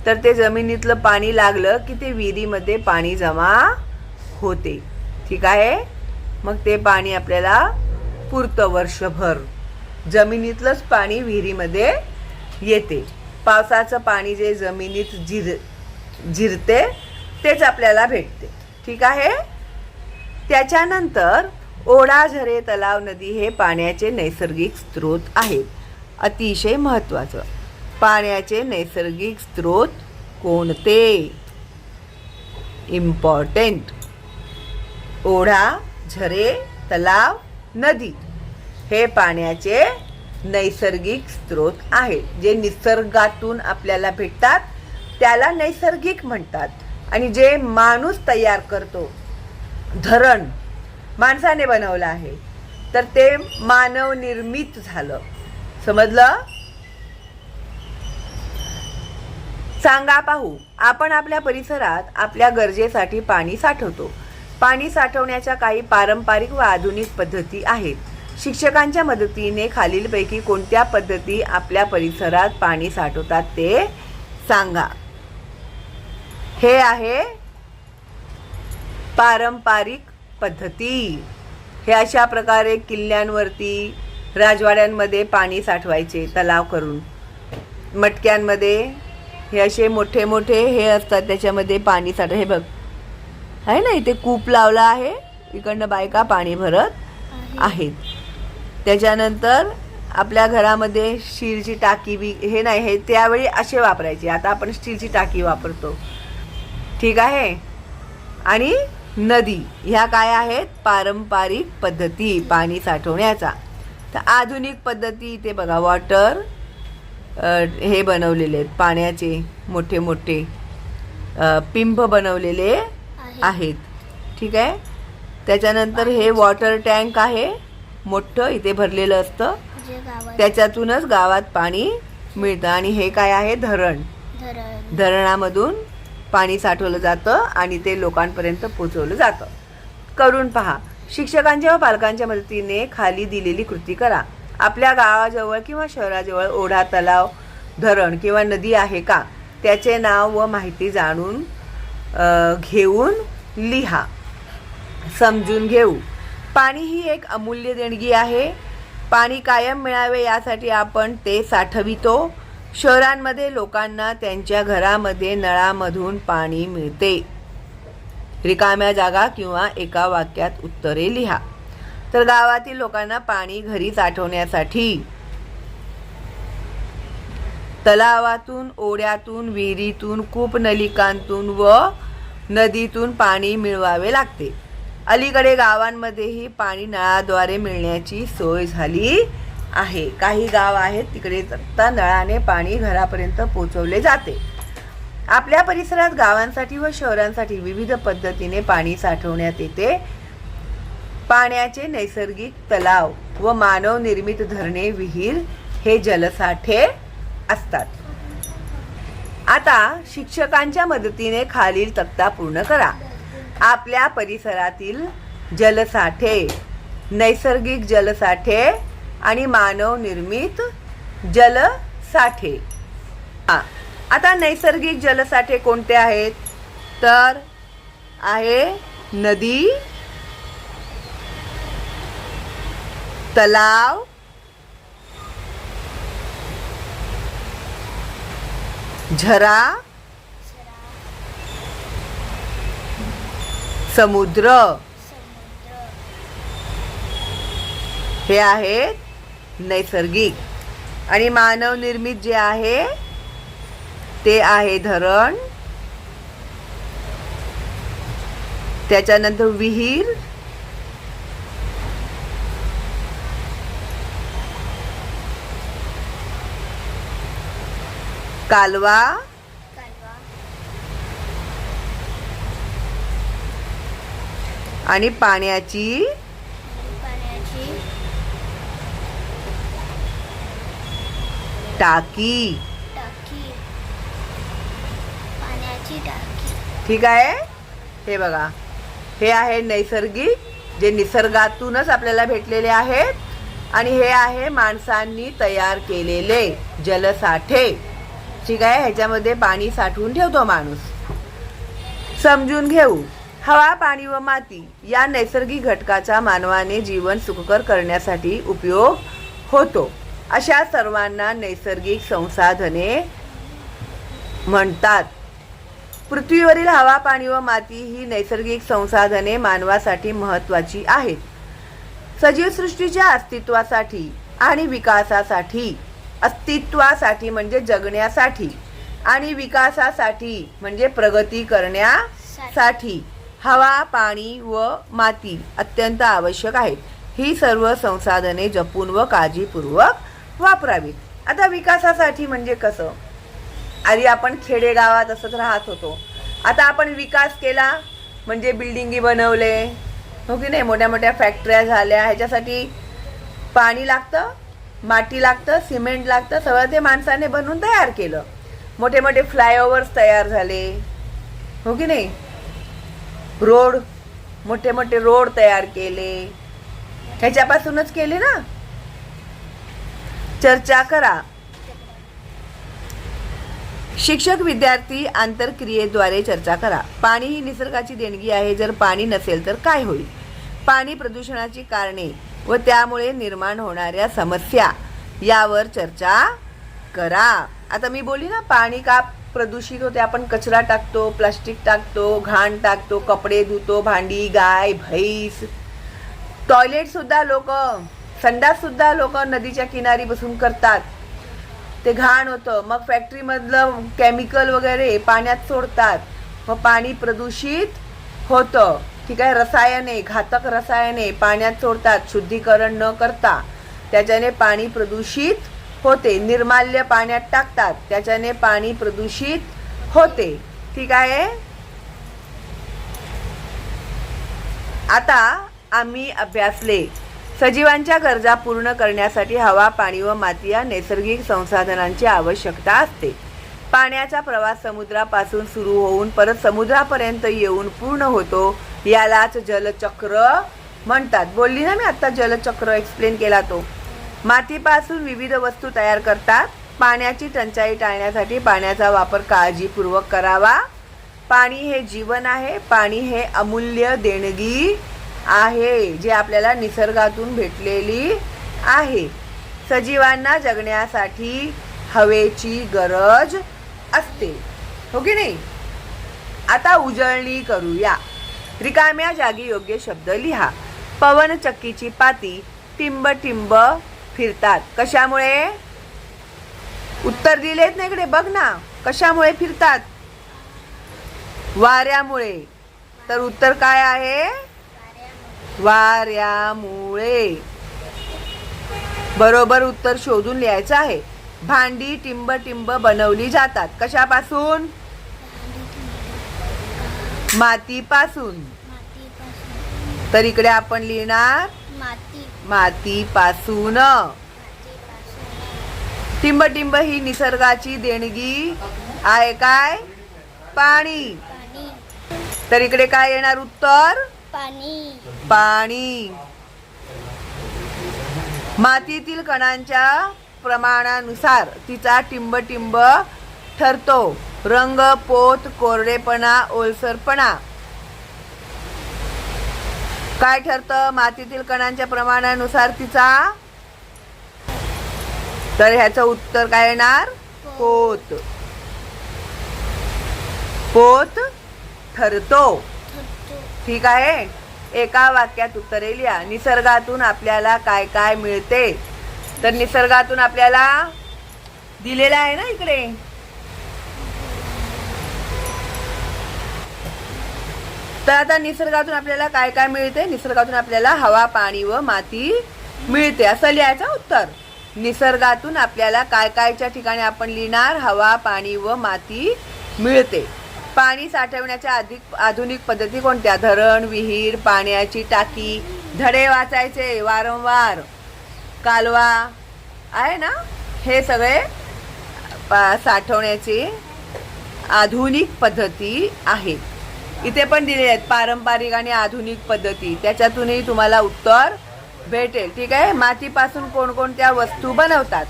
तर ते जमिनीतलं पाणी लागलं की ते विहिरीमध्ये पाणी जमा होते. ठीक आहे. मग ते पाणी आपल्याला पुरतं वर्षभर. जमिनीतलंच पाणी विहिरीमध्ये येते. पावसाचं पाणी जे जमिनीत जिरते तेच आपल्याला भेटते. ठीक आहे. त्याच्यानंतर ओढा, झरे, तलाव, नदी हे पाण्याचे नैसर्गिक स्रोत आहेत. अतिशय महत्त्वाचं. पाण्याचे नैसर्गिक स्रोत कोणते. इम्पॉर्टंट. ओढा, झरे, तलाव, नदी हे पाण्याचे नैसर्गिक स्रोत आहेत. जे निसर्गातून आपल्याला भेटतात त्याला नैसर्गिक म्हणतात. आणि जे माणूस तयार करतो, धरण माणसाने बनवलं आहे, तर ते मानव निर्मित झालं. समजलं. सांगा पाहू, आपण आपल्या परिसरात आपल्या गरजेसाठी पाणी साठवतो. पाणी साठवण्याच्या काही पारंपरिक व आधुनिक पद्धती आहेत. शिक्षकांच्या मदतीने खालीलपैकी कोणत्या पद्धती आपल्या परिसरात पाणी साठवतात ते सांगा. हे आहे पारंपरिक पद्धती. हे अशा प्रकारे किल्ल्यांवरती, राजवाड्यांमध्ये पाणी साठवायचे तलाव करून. मटक्यांमध्ये हे असे मोठे मोठे हे असतात, त्याच्यामध्ये पाणी साठ. हे बघ आहे ना, इथे कूप लावला आहे, इकडनं बायका पाणी भरत आहेत. त्याच्यानंतर आपल्या घरामध्ये स्टीलची टाकी बी हे नाही, हे त्यावेळी असे वापरायचे. आता आपण स्टीलची टाकी वापरतो, ठीक आहे. आणि नदी, ह्या काय आहेत पारंपरिक पद्धती पाणी साठवण्याचा. तर आधुनिक पद्धती इथे बघा, वॉटर हे बनवलेले आहेत, पाण्याचे मोठे मोठे पिंप बनवलेले आहेत, ठीक आहे. त्याच्यानंतर हे वॉटर टँक आहे मोठं, इथे भरलेलं असतं, त्याच्यातूनच गावात पाणी मिळतं. आणि हे काय आहे धरण, धरणामधून पाणी साठवलं जातं आणि ते लोकांपर्यंत पोचवलं जातं. करून पहा. शिक्षकांच्या व पालकांच्या मदतीने खाली दिलेली कृती करा. आपल्या गावाजवळ किंवा शहराजवळ ओढा, तलाव, धरण किंवा नदी आहे का, त्याचे नाव व माहिती जाणून घेऊन लिहा. समजून घेऊ. पाणी ही एक अमूल्य देणगी आहे. पाणी कायम मिळावे यासाठी आपण ते साठवितो. शहरांमध्ये लोकांना त्यांच्या घरामध्ये नळामधून पाणी मिळते. रिकाम्या जागा किंवा एका वाक्यात उत्तरे लिहा. तर गावातील लोकांना पाणी घरी साठवण्यासाठी तलावातून, ओढ्यातून, विहिरीतून, कूपनलिकांतून व नदीतून पाणी मिळवावे लागते. अलीकडे गावांमध्येही पाणी नळाद्वारे मिळण्याची सोय झाली आहे. काही गाव आहेत तिकडे आता नळाने पाणी घरापर्यंत पोहोचवले जाते. आपल्या परिसरात गावांसाठी व शहरांसाठी विविध पद्धतीने पाणी साठवण्यात येते. पाण्याचे नैसर्गिक तलाव व मानव निर्मित धरणे, विहीर हे जलसाठे असतात. आता शिक्षकांच्या मदतीने खालील तक्ता पूर्ण करा. आपल्या परिसरातील जलसाठे, नैसर्गिक जलसाठे आणि मानव निर्मित जलसाठे. आता नैसर्गिक जलसाठे कोणते आहेत, तर आहे नदी, तलाव, झरा, समुद्र, हे आहेत नैसर्गिक. आणि मानव निर्मित जे आहे ते आहे धरण, त्याच्यानंतर विहीर, कालवा, आणि पाण्याची टाकी. ठीक आहे. हे बघा, हे आहे नैसर्गिक, जे निसर्गातूनच आपल्याला भेटलेले आहेत. आणि हे आहे माणसांनी तयार केलेले जलसाठे. ठीक आहे, ह्याच्यामध्ये पाणी साठवून ठेवतो माणूस. समजून घेऊ. हवा, पाणी व माती या नैसर्गिक घटकाचा मानवाने जीवन सुखकर करण्यासाठी उपयोग होतो. अशा सर्वांना नैसर्गिक संसाधने म्हणतात. पृथ्वीवरील हवा, पाणी व माती ही नैसर्गिक संसाधने मानवासाठी महत्त्वाची आहेत. सजीव सृष्टीच्या अस्तित्वासाठी आणि विकासासाठी, अस्तित्वासाठी म्हणजे जगण्यासाठी, आणि विकासासाठी म्हणजे प्रगती करण्यासाठी हवा, पाणी व माती अत्यंत आवश्यक आहेत. ही सर्व संसाधने जपून व काळजीपूर्वक वापरावीत. आता विकासासाठी म्हणजे कसं, आधी आपण खेडेगावात असंच राहत होतो. आता आपण विकास केला म्हणजे बिल्डिंगी बनवले, हो की नाही, मोठ्या मोठ्या फॅक्टऱ्या झाल्या. ह्याच्यासाठी पाणी लागतं, माती लागतं, सिमेंट लागतं, सगळं ते माणसाने बनवून तयार केलं. मोठे मोठे फ्लायओव्हर्स तयार झाले, हो की नाही? रोड, मोठे मोठे रोड तयार केले, ह्याच्यापासूनच केले ना. चर्चा करा. शिक्षक विद्यार्थी आंतरक्रियेद्वारे चर्चा करा. पाणी ही निसर्गाची देणगी आहे. जर पाणी नसेल तर काय होईल? पाणी प्रदूषणाची कारणे व त्यामुळे निर्माण होणाऱ्या समस्या यावर चर्चा करा. आता मी बोलली ना, पाणी का प्रदूषित होते? आपण कचरा टाकतो, प्लास्टिक टाकतो, घाण टाकतो, कपडे धुतो, भांडी, गाय, म्हैस, टॉयलेट सुद्धा लोक, संडास सुद्धा लोक नदीच्या किनारी बसून करतात. ते घाण होतं. मग फॅक्टरीमधलं केमिकल वगैरे पाण्यात सोडतात, मग पाणी प्रदूषित होतं. ठीक आहे. रसायने, घातक रसायने पाण्यात सोडतात शुद्धीकरण न करता, त्याच्याने पाणी प्रदूषित होते. निर्माल्य पाण्यात टाकतात, त्याच्याने पाणी प्रदूषित होते. ठीक आहे. आता आम्ही अभ्यासले, सजीवांच्या गरजा पूर्ण करण्यासाठी हवा, पाणी व माती या नैसर्गिक संसाधनांची आवश्यकता असते. पाण्याचा प्रवास समुद्रापासून सुरू होऊन परत समुद्रापर्यंत येऊन पूर्ण होतो, यालाच जलचक्र म्हणतात. बोलली ना मी आता, जलचक्र एक्सप्लेन केला तो. मातीपासून विविध वस्तू तयार करतात. पाण्याची टंचाई टाळण्यासाठी पाण्याचा वापर काळजीपूर्वक करावा. पाणी हे जीवन आहे. पाणी हे अमूल्य देणगी आहे, जे आपल्याला निसर्गातून भेटलेली आहे. सजीवांना जगण्यासाठी हवेची गरज असते, हो की नाही? आता उजळणी करूया. रिकाम्या जागी योग्य शब्द लिहा. पवनचक्कीची पाती टिंब टिंब फिरतात. कशामुळे? उत्तर दिलेत ना इकडे, बघ ना. कशामुळे फिरतात? वाऱ्यामुळे. तर उत्तर काय आहे? वाऱ्यामुळे. बरोबर उत्तर शोधून लिहायचं आहे. भांडी टिंब टिंब बनवली जातात. कशापासून? मातीपासून. तर इकडे आपण लिहिणार मातीपासून. टिंब टिंब ही निसर्गाची देणगी आहे. काय? पाणी. तर इकडे काय येणार उत्तर? पाणी. मातीतील कणांच्या प्रमाणानुसार तिचा टिंब टिंब ठरतो. रंग, पोत, कोरडेपणा, ओलसरपणा. काय ठरतं? मातीतील कणांच्या प्रमाणानुसार तिचा. तर ह्याचं उत्तर काय येणार? पोत. पोत ठरतो. ठीक आहे. एका वाक्यात उत्तरे लिहा. निसर्गातून आपल्याला काय काय मिळते? तर निसर्गातून आपल्याला दिलेलं आहे ना इकडे. तर आता निसर्गातून आपल्याला काय काय मिळते? निसर्गातून आपल्याला हवा, पाणी व माती मिळते, असं लिहायचं उत्तर. निसर्गातून आपल्याला काय कायच्या ठिकाणी आपण लिहिणार? हवा, पाणी व माती मिळते. पाणी साठवण्याच्या आधुनिक पद्धती कोणत्या? धरण, विहीर, पाण्याची टाकी. धडे वाचायचे वारंवार. कालवा आहे ना. हे सगळे साठवण्याची आधुनिक पद्धती आहेत. इथे पण दिले आहेत पारंपरिक आणि आधुनिक पद्धती, त्याच्यातूनही तुम्हाला उत्तर भेटेल. ठीक आहे. मातीपासून कोणकोणत्या वस्तू बनवतात?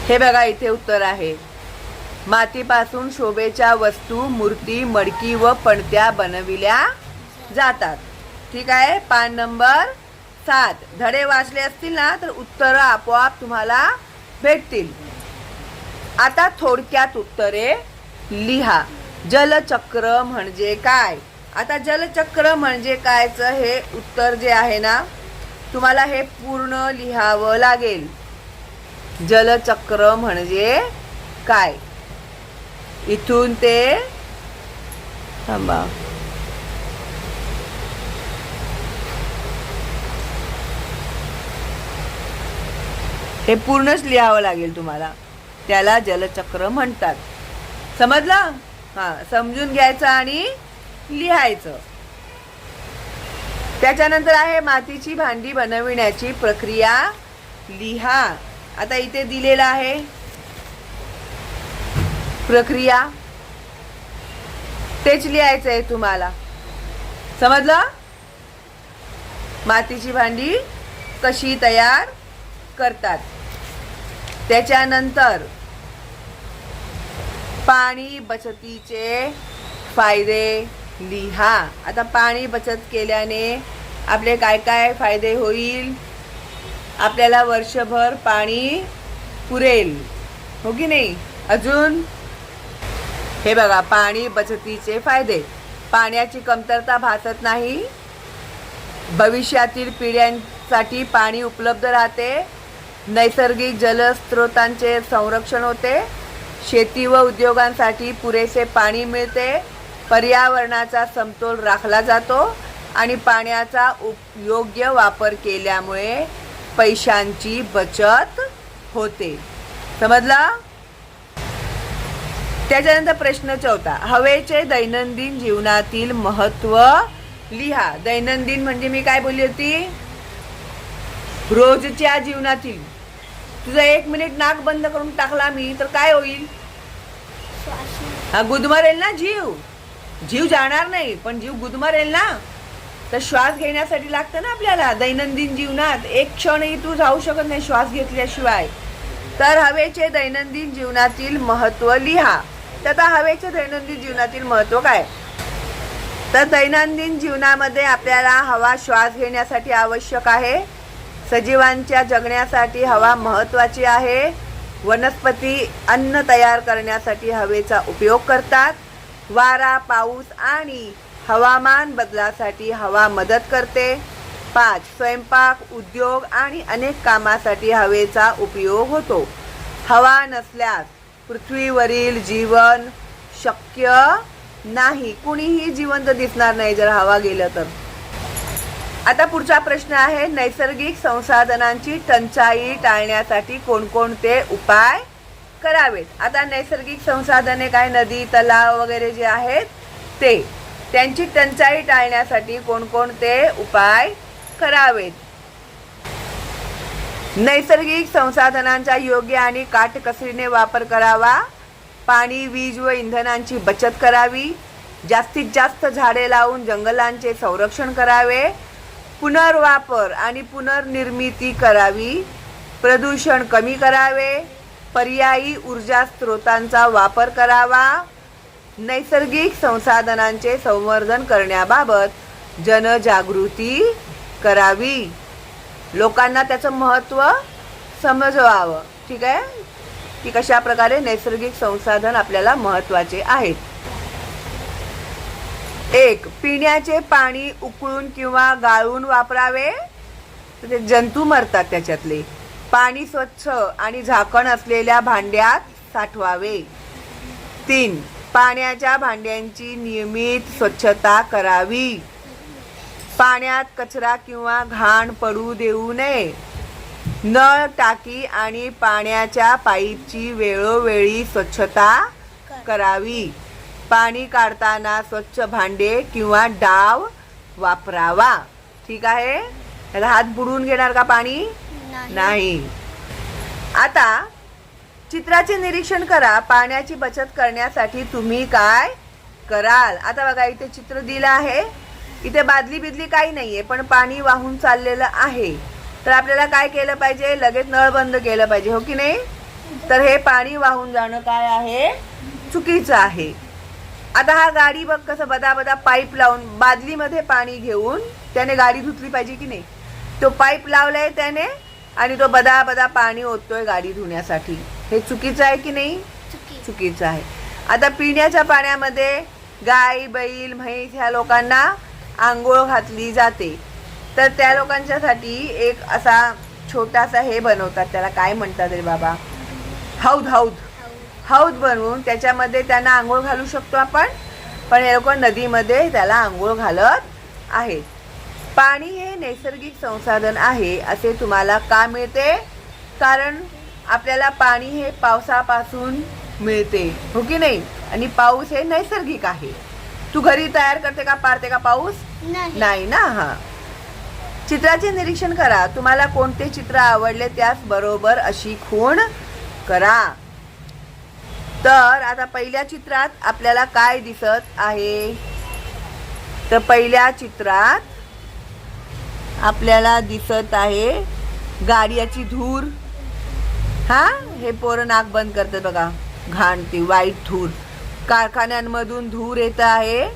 हे बघा, इथे उत्तर आहे. मातीपासून शोभेच्या वस्तू, मूर्ती, मडकी व पणत्या बनविल्या जातात. ठीक आहे. पान नंबर 7. धडे वाचले असतील ना तर उत्तर आपोआप तुम्हाला भेटतील. आता थोडक्यात उत्तरे लिहा. जलचक्र म्हणजे काय? आता जलचक्र म्हणजे कायचं हे उत्तर जे आहे ना, तुम्हाला हे पूर्ण लिहावं लागेल. जलचक्र म्हणजे काय? इथून ते थांबा. हे पूर्णच लिहावं लागेल तुम्हाला. त्याला जलचक्र म्हणतात. समजलं? हां, समजून घ्यायचं आणि लिहायचं. त्याच्यानंतर आहे मातीची भांडी बनविण्याची प्रक्रिया लिहा. आता इथे दिलेलं आहे प्रक्रिया तेच लिहायचं आहे तुम्हाला. समजलं? मातीची भांडी कशी तयार करतात. त्याच्यानंतर पाणी बचतीचे फायदे लिहा. आता पाणी बचत केल्याने आपले काय काय फायदे होईल. आपल्याला वर्षभर पाणी पुरेल, हो की नाही. अजून हे बघा, पाणी बचतीचे फायदे. पाण्याची कमतरता भासत नाही. भविष्यातील पिढ्यांसाठी पाणी उपलब्ध राहते. नैसर्गिक जलस्रोतांचे संरक्षण होते. शेती व उद्योगांसाठी पुरेसे पाणी मिळते. पर्यावरणाचा समतोल राखला जातो आणि पाण्याचा योग्य वापर केल्यामुळे पैशांची बचत होते. समजलं? त्याच्यानंतर प्रश्न 4, हवेचे दैनंदिन जीवनातील महत्त्व लिहा. दैनंदिन म्हणजे मी काय बोलली होती? रोजच्या जीवनातील. तुझा 1 मिनिट नाक बंद करून टाकला मी तर काय होईल? हा, गुदमरेल ना जीव. जीव जाणार नाही पण जीव गुदमरेल ना. तर श्वास घेण्यासाठी लागतं ना आपल्याला. दैनंदिन जीवनात एक क्षणही तू जाऊ शकत नाही श्वास घेतल्याशिवाय. तर हवेचे दैनंदिन जीवनातील महत्त्व लिहा. तर आता हवेचे दैनंदिन जीवनातील महत्त्व काय? तर दैनंदिन जीवनामध्ये आपल्याला हवा श्वास घेण्यासाठी आवश्यक आहे. सजीवांच्या जगण्यासाठी हवा महत्त्वाची आहे. वनस्पती अन्न तयार करण्यासाठी हवेचा उपयोग करतात. वारा, पाऊस आणि हवामान बदलासाठी हवा मदत करते. 5, स्वयंपाक, उद्योग आणि अनेक कामासाठी हवेचा उपयोग होतो. हवा नसल्यास पृथ्वीवरील जीवन शक्य नाही. कुणीही जिवंत दिसणार नाही जर हवा गेलं तर. आता पुढचा प्रश्न आहे, नैसर्गिक संसाधनांची टंचाई टाळण्यासाठी कोणकोणते उपाय करावेत. आता नैसर्गिक संसाधने काय, नदी, तलाव वगैरे जे आहेत ते, त्यांची टंचाई टाळण्यासाठी कोणकोणते उपाय करावेत. नैसर्गिक संसाधनांचा योग्य आणि काटकसरीने वापर करावा. पाणी, वीज व इंधनांची बचत करावी. जास्तीत जास्त झाडे लावून जंगलांचे संरक्षण करावे. पुनर्वापर आणि पुनर्निर्मिती करावी. प्रदूषण कमी करावे. पर्यायी ऊर्जा स्रोतांचा वापर करावा. नैसर्गिक संसाधनांचे संवर्धन करण्याबाबत जनजागृती करावी. लोकांना त्याचं महत्त्व समजवावं. ठीक आहे, की कशा प्रकारे नैसर्गिक संसाधन आपल्याला महत्त्वाचे आहेत. 1, पिण्याचे पाणी उकळून किंवा गाळून वापरावे. ते जंतू मरतात त्याच्यातले. पाणी स्वच्छ आणि झाकण असलेल्या भांड्यात साठवावे. 3, पाण्याच्या भांड्यांची नियमित स्वच्छता करावी. पाण्यात कचरा किंवा घाण पडू देऊ नये. नळ, टाकी आणि पाण्याच्या पाईपची वेळोवेळी स्वच्छता करावी. पाणी काढताना स्वच्छ भांडे किंवा डाव वापरावा. ठीक आहे, त्याला हात बुडवून घेणार का पाणी? नाही. आता चित्राचे निरीक्षण करा. पाण्याची बचत करण्यासाठी तुम्ही काय कराल? आता बघा, इथे चित्र दिलं आहे. इथे बादली बिदली काही नाहीये पण पाणी वाहून चाललेलं आहे. तर आपल्याला काय केलं पाहिजे? लगेच नळ बंद केलं पाहिजे, हो की नाही. तर हे पाणी वाहून जाणं काय आहे? चुकीचं आहे. आता हा गाडी बघ कसं बदा पाईप लावून बादलीमध्ये पाणी घेऊन त्याने गाडी धुतली पाहिजे की नाही. तो पाईप लावलाय त्याने आणि तो बदा पाणी ओततोय गाडी धुण्यासाठी. हे चुकीचं आहे की नाही? चुकीचं आहे. आता पिण्याच्या पाण्यामध्ये गाय, बैल, म्हैस ह्या लोकांना आंघोळ घातली जाते. तर त्या लोकांच्यासाठी एक असा छोटासा हे बनवतात, त्याला काय म्हणतात रे बाबा, हौद बनवून त्याच्यामध्ये त्यांना आंघोळ घालू शकतो आपण. पण हे लोक नदीमध्ये त्याला आंघोळ घालत आहेत. पाणी हे नैसर्गिक संसाधन आहे असे तुम्हाला का मिळते? कारण आपल्याला पाणी हे पावसापासून मिळते, हो की नाही. आणि पाऊस हे नैसर्गिक आहे. तू घरी तयार करते का, पाडते का पाऊस? नाही ना. हा, चित्राचे निरीक्षण करा. तुम्हाला कोणते चित्र आवडले त्यास बरोबर अशी खूण करा. तर आता पहिल्या चित्रात आपल्याला काय दिसत आहे? तर पहिल्या चित्रात आपल्याला दिसत आहे गाडीची धूर. हा, हे पोरं नाक बंद करतात बघा, घाण ती वाईट धूर. कारखान्यांमधून धूर येत आहे,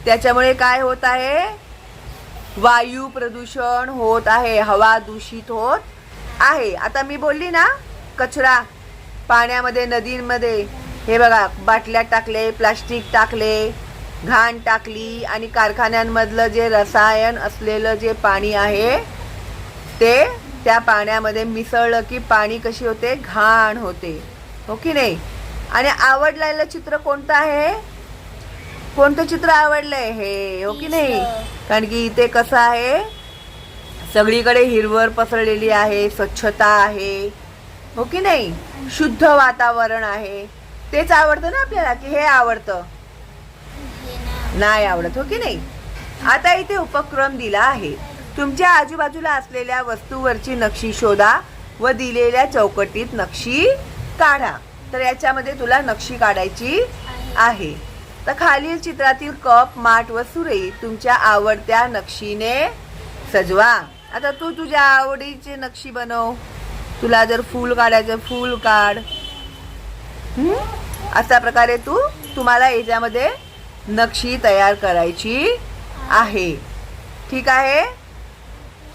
त्याच्यामुळे काय होत आहे? वायू प्रदूषण होत आहे, हवा दूषित होत आहे. आता मी बोलली ना, कचरा पाण्यामध्ये, नदींमध्ये, हे बघा बाटल्या टाकले, प्लास्टिक टाकले, घाण टाकली आणि कारखान्यांमधलं जे रसायन असलेलं जे पाणी आहे ते त्या पाण्यामध्ये मिसळलं की पाणी कशी होते? घाण होते, हो की नाही? आणि आवडलेलं चित्र कोणतं आहे? कोणतं चित्र आवडलंय हे, हो की नाही? कारण की इथे कसं आहे, सगळीकडे हिरवळ पसरलेली आहे, स्वच्छता आहे, हो की नाही? शुद्ध वातावरण आहे. तेच आवडतं ना आपल्याला, की हे आवडतं? नाही आवडत, हो की नाही? आता इथे उपक्रम दिला आहे, तुमच्या आजूबाजूला असलेल्या वस्तूवरची नक्षी शोधा व दिलेल्या चौकटीत नक्षी काढा. तर याच्यामध्ये तुला नक्षी काढायची आहे. तर खालील चित्रातील कप, माठ व सुरई तुमच्या आवडत्या नक्षीने सजवा. आता तू तुझ्या आवडीची नक्षी बनव. तुला जर फूल काढायचं, फूल काढ. अशा प्रकारे तुम्हाला याच्यामध्ये नक्षी तयार करायची आहे. ठीक आहे.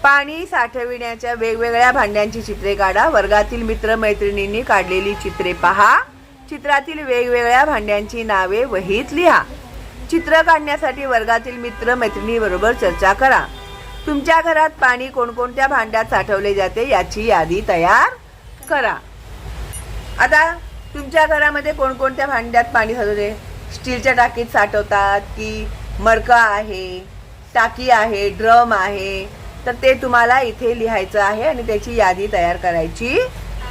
पाणी साठविण्याच्या वेगवेगळ्या भांड्यांची चित्रे काढा. वर्गातील मित्रमैत्रिणींनी काढलेली चित्रे पहा. चित्रातील वेगवेगळ्या भांड्यांची नावे वहीत लिहा. चित्र काढण्यासाठी वर्गातील मित्रमैत्रिणी बरोबर चर्चा करा. तुमच्या घरात पाणी कोणकोणत्या भांड्यात साठवले जाते याची यादी तयार करा. आता तुमच्या घरामध्ये कोणकोणत्या भांड्यात पाणी साठवते? स्टीलच्या टाकीत साठवतात की मडका आहे, टाकी आहे, ड्रम आहे? तर ते तुम्हाला इथे लिहायचं आहे आणि त्याची यादी तयार करायची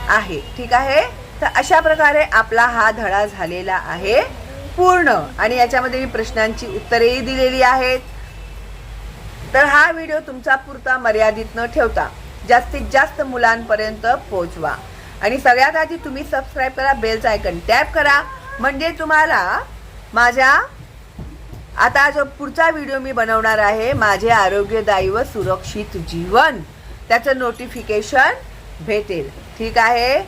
आहे. ठीक आहे. तर अशा प्रकारे आपला हा धडा झालेला आहे पूर्ण. आणि याच्यामध्ये मी प्रश्नांची उत्तरेही दिलेली आहेत. तर हा व्हिडिओ तुमचा पुरता मर्यादित न ठेवता जास्तीत जास्त मुलांपर्यंत पोहोचवा. आणि सगळ्यात आधी तुम्ही सबस्क्राईब करा, बेलचा आयकॉन टॅप करा, म्हणजे तुम्हाला माझ्या आता जो पुढचा व्हिडिओ मी बनवणार आहे, माझे आरोग्यदायी व सुरक्षित जीवन, त्याचं नोटिफिकेशन भेटेल. ठीक आहे.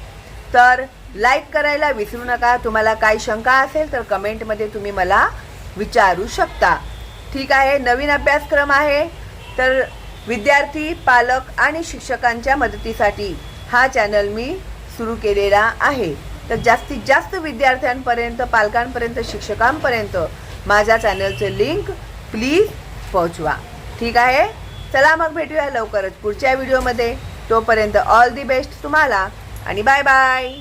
तर लाईक करायला विसरू नका. तुम्हाला काही शंका असेल तर कमेंटमध्ये तुम्ही मला विचारू शकता. ठीक आहे. नवीन अभ्यासक्रम आहे, तर विद्यार्थी, पालक आणि शिक्षकांच्या मदतीसाठी हा चॅनल मी सुरू केलेला आहे. तर जास्तीत जास्त विद्यार्थ्यांपर्यंत, पालकांपर्यंत, शिक्षकांपर्यंत माझ्या चॅनलचे लिंक प्लीज पोहोचवा. ठीक आहे. चला मग भेटूया लवकरच पुढच्या व्हिडिओमध्ये. तोपर्यंत ऑल दी बेस्ट तुम्हाला आणि बाय बाय.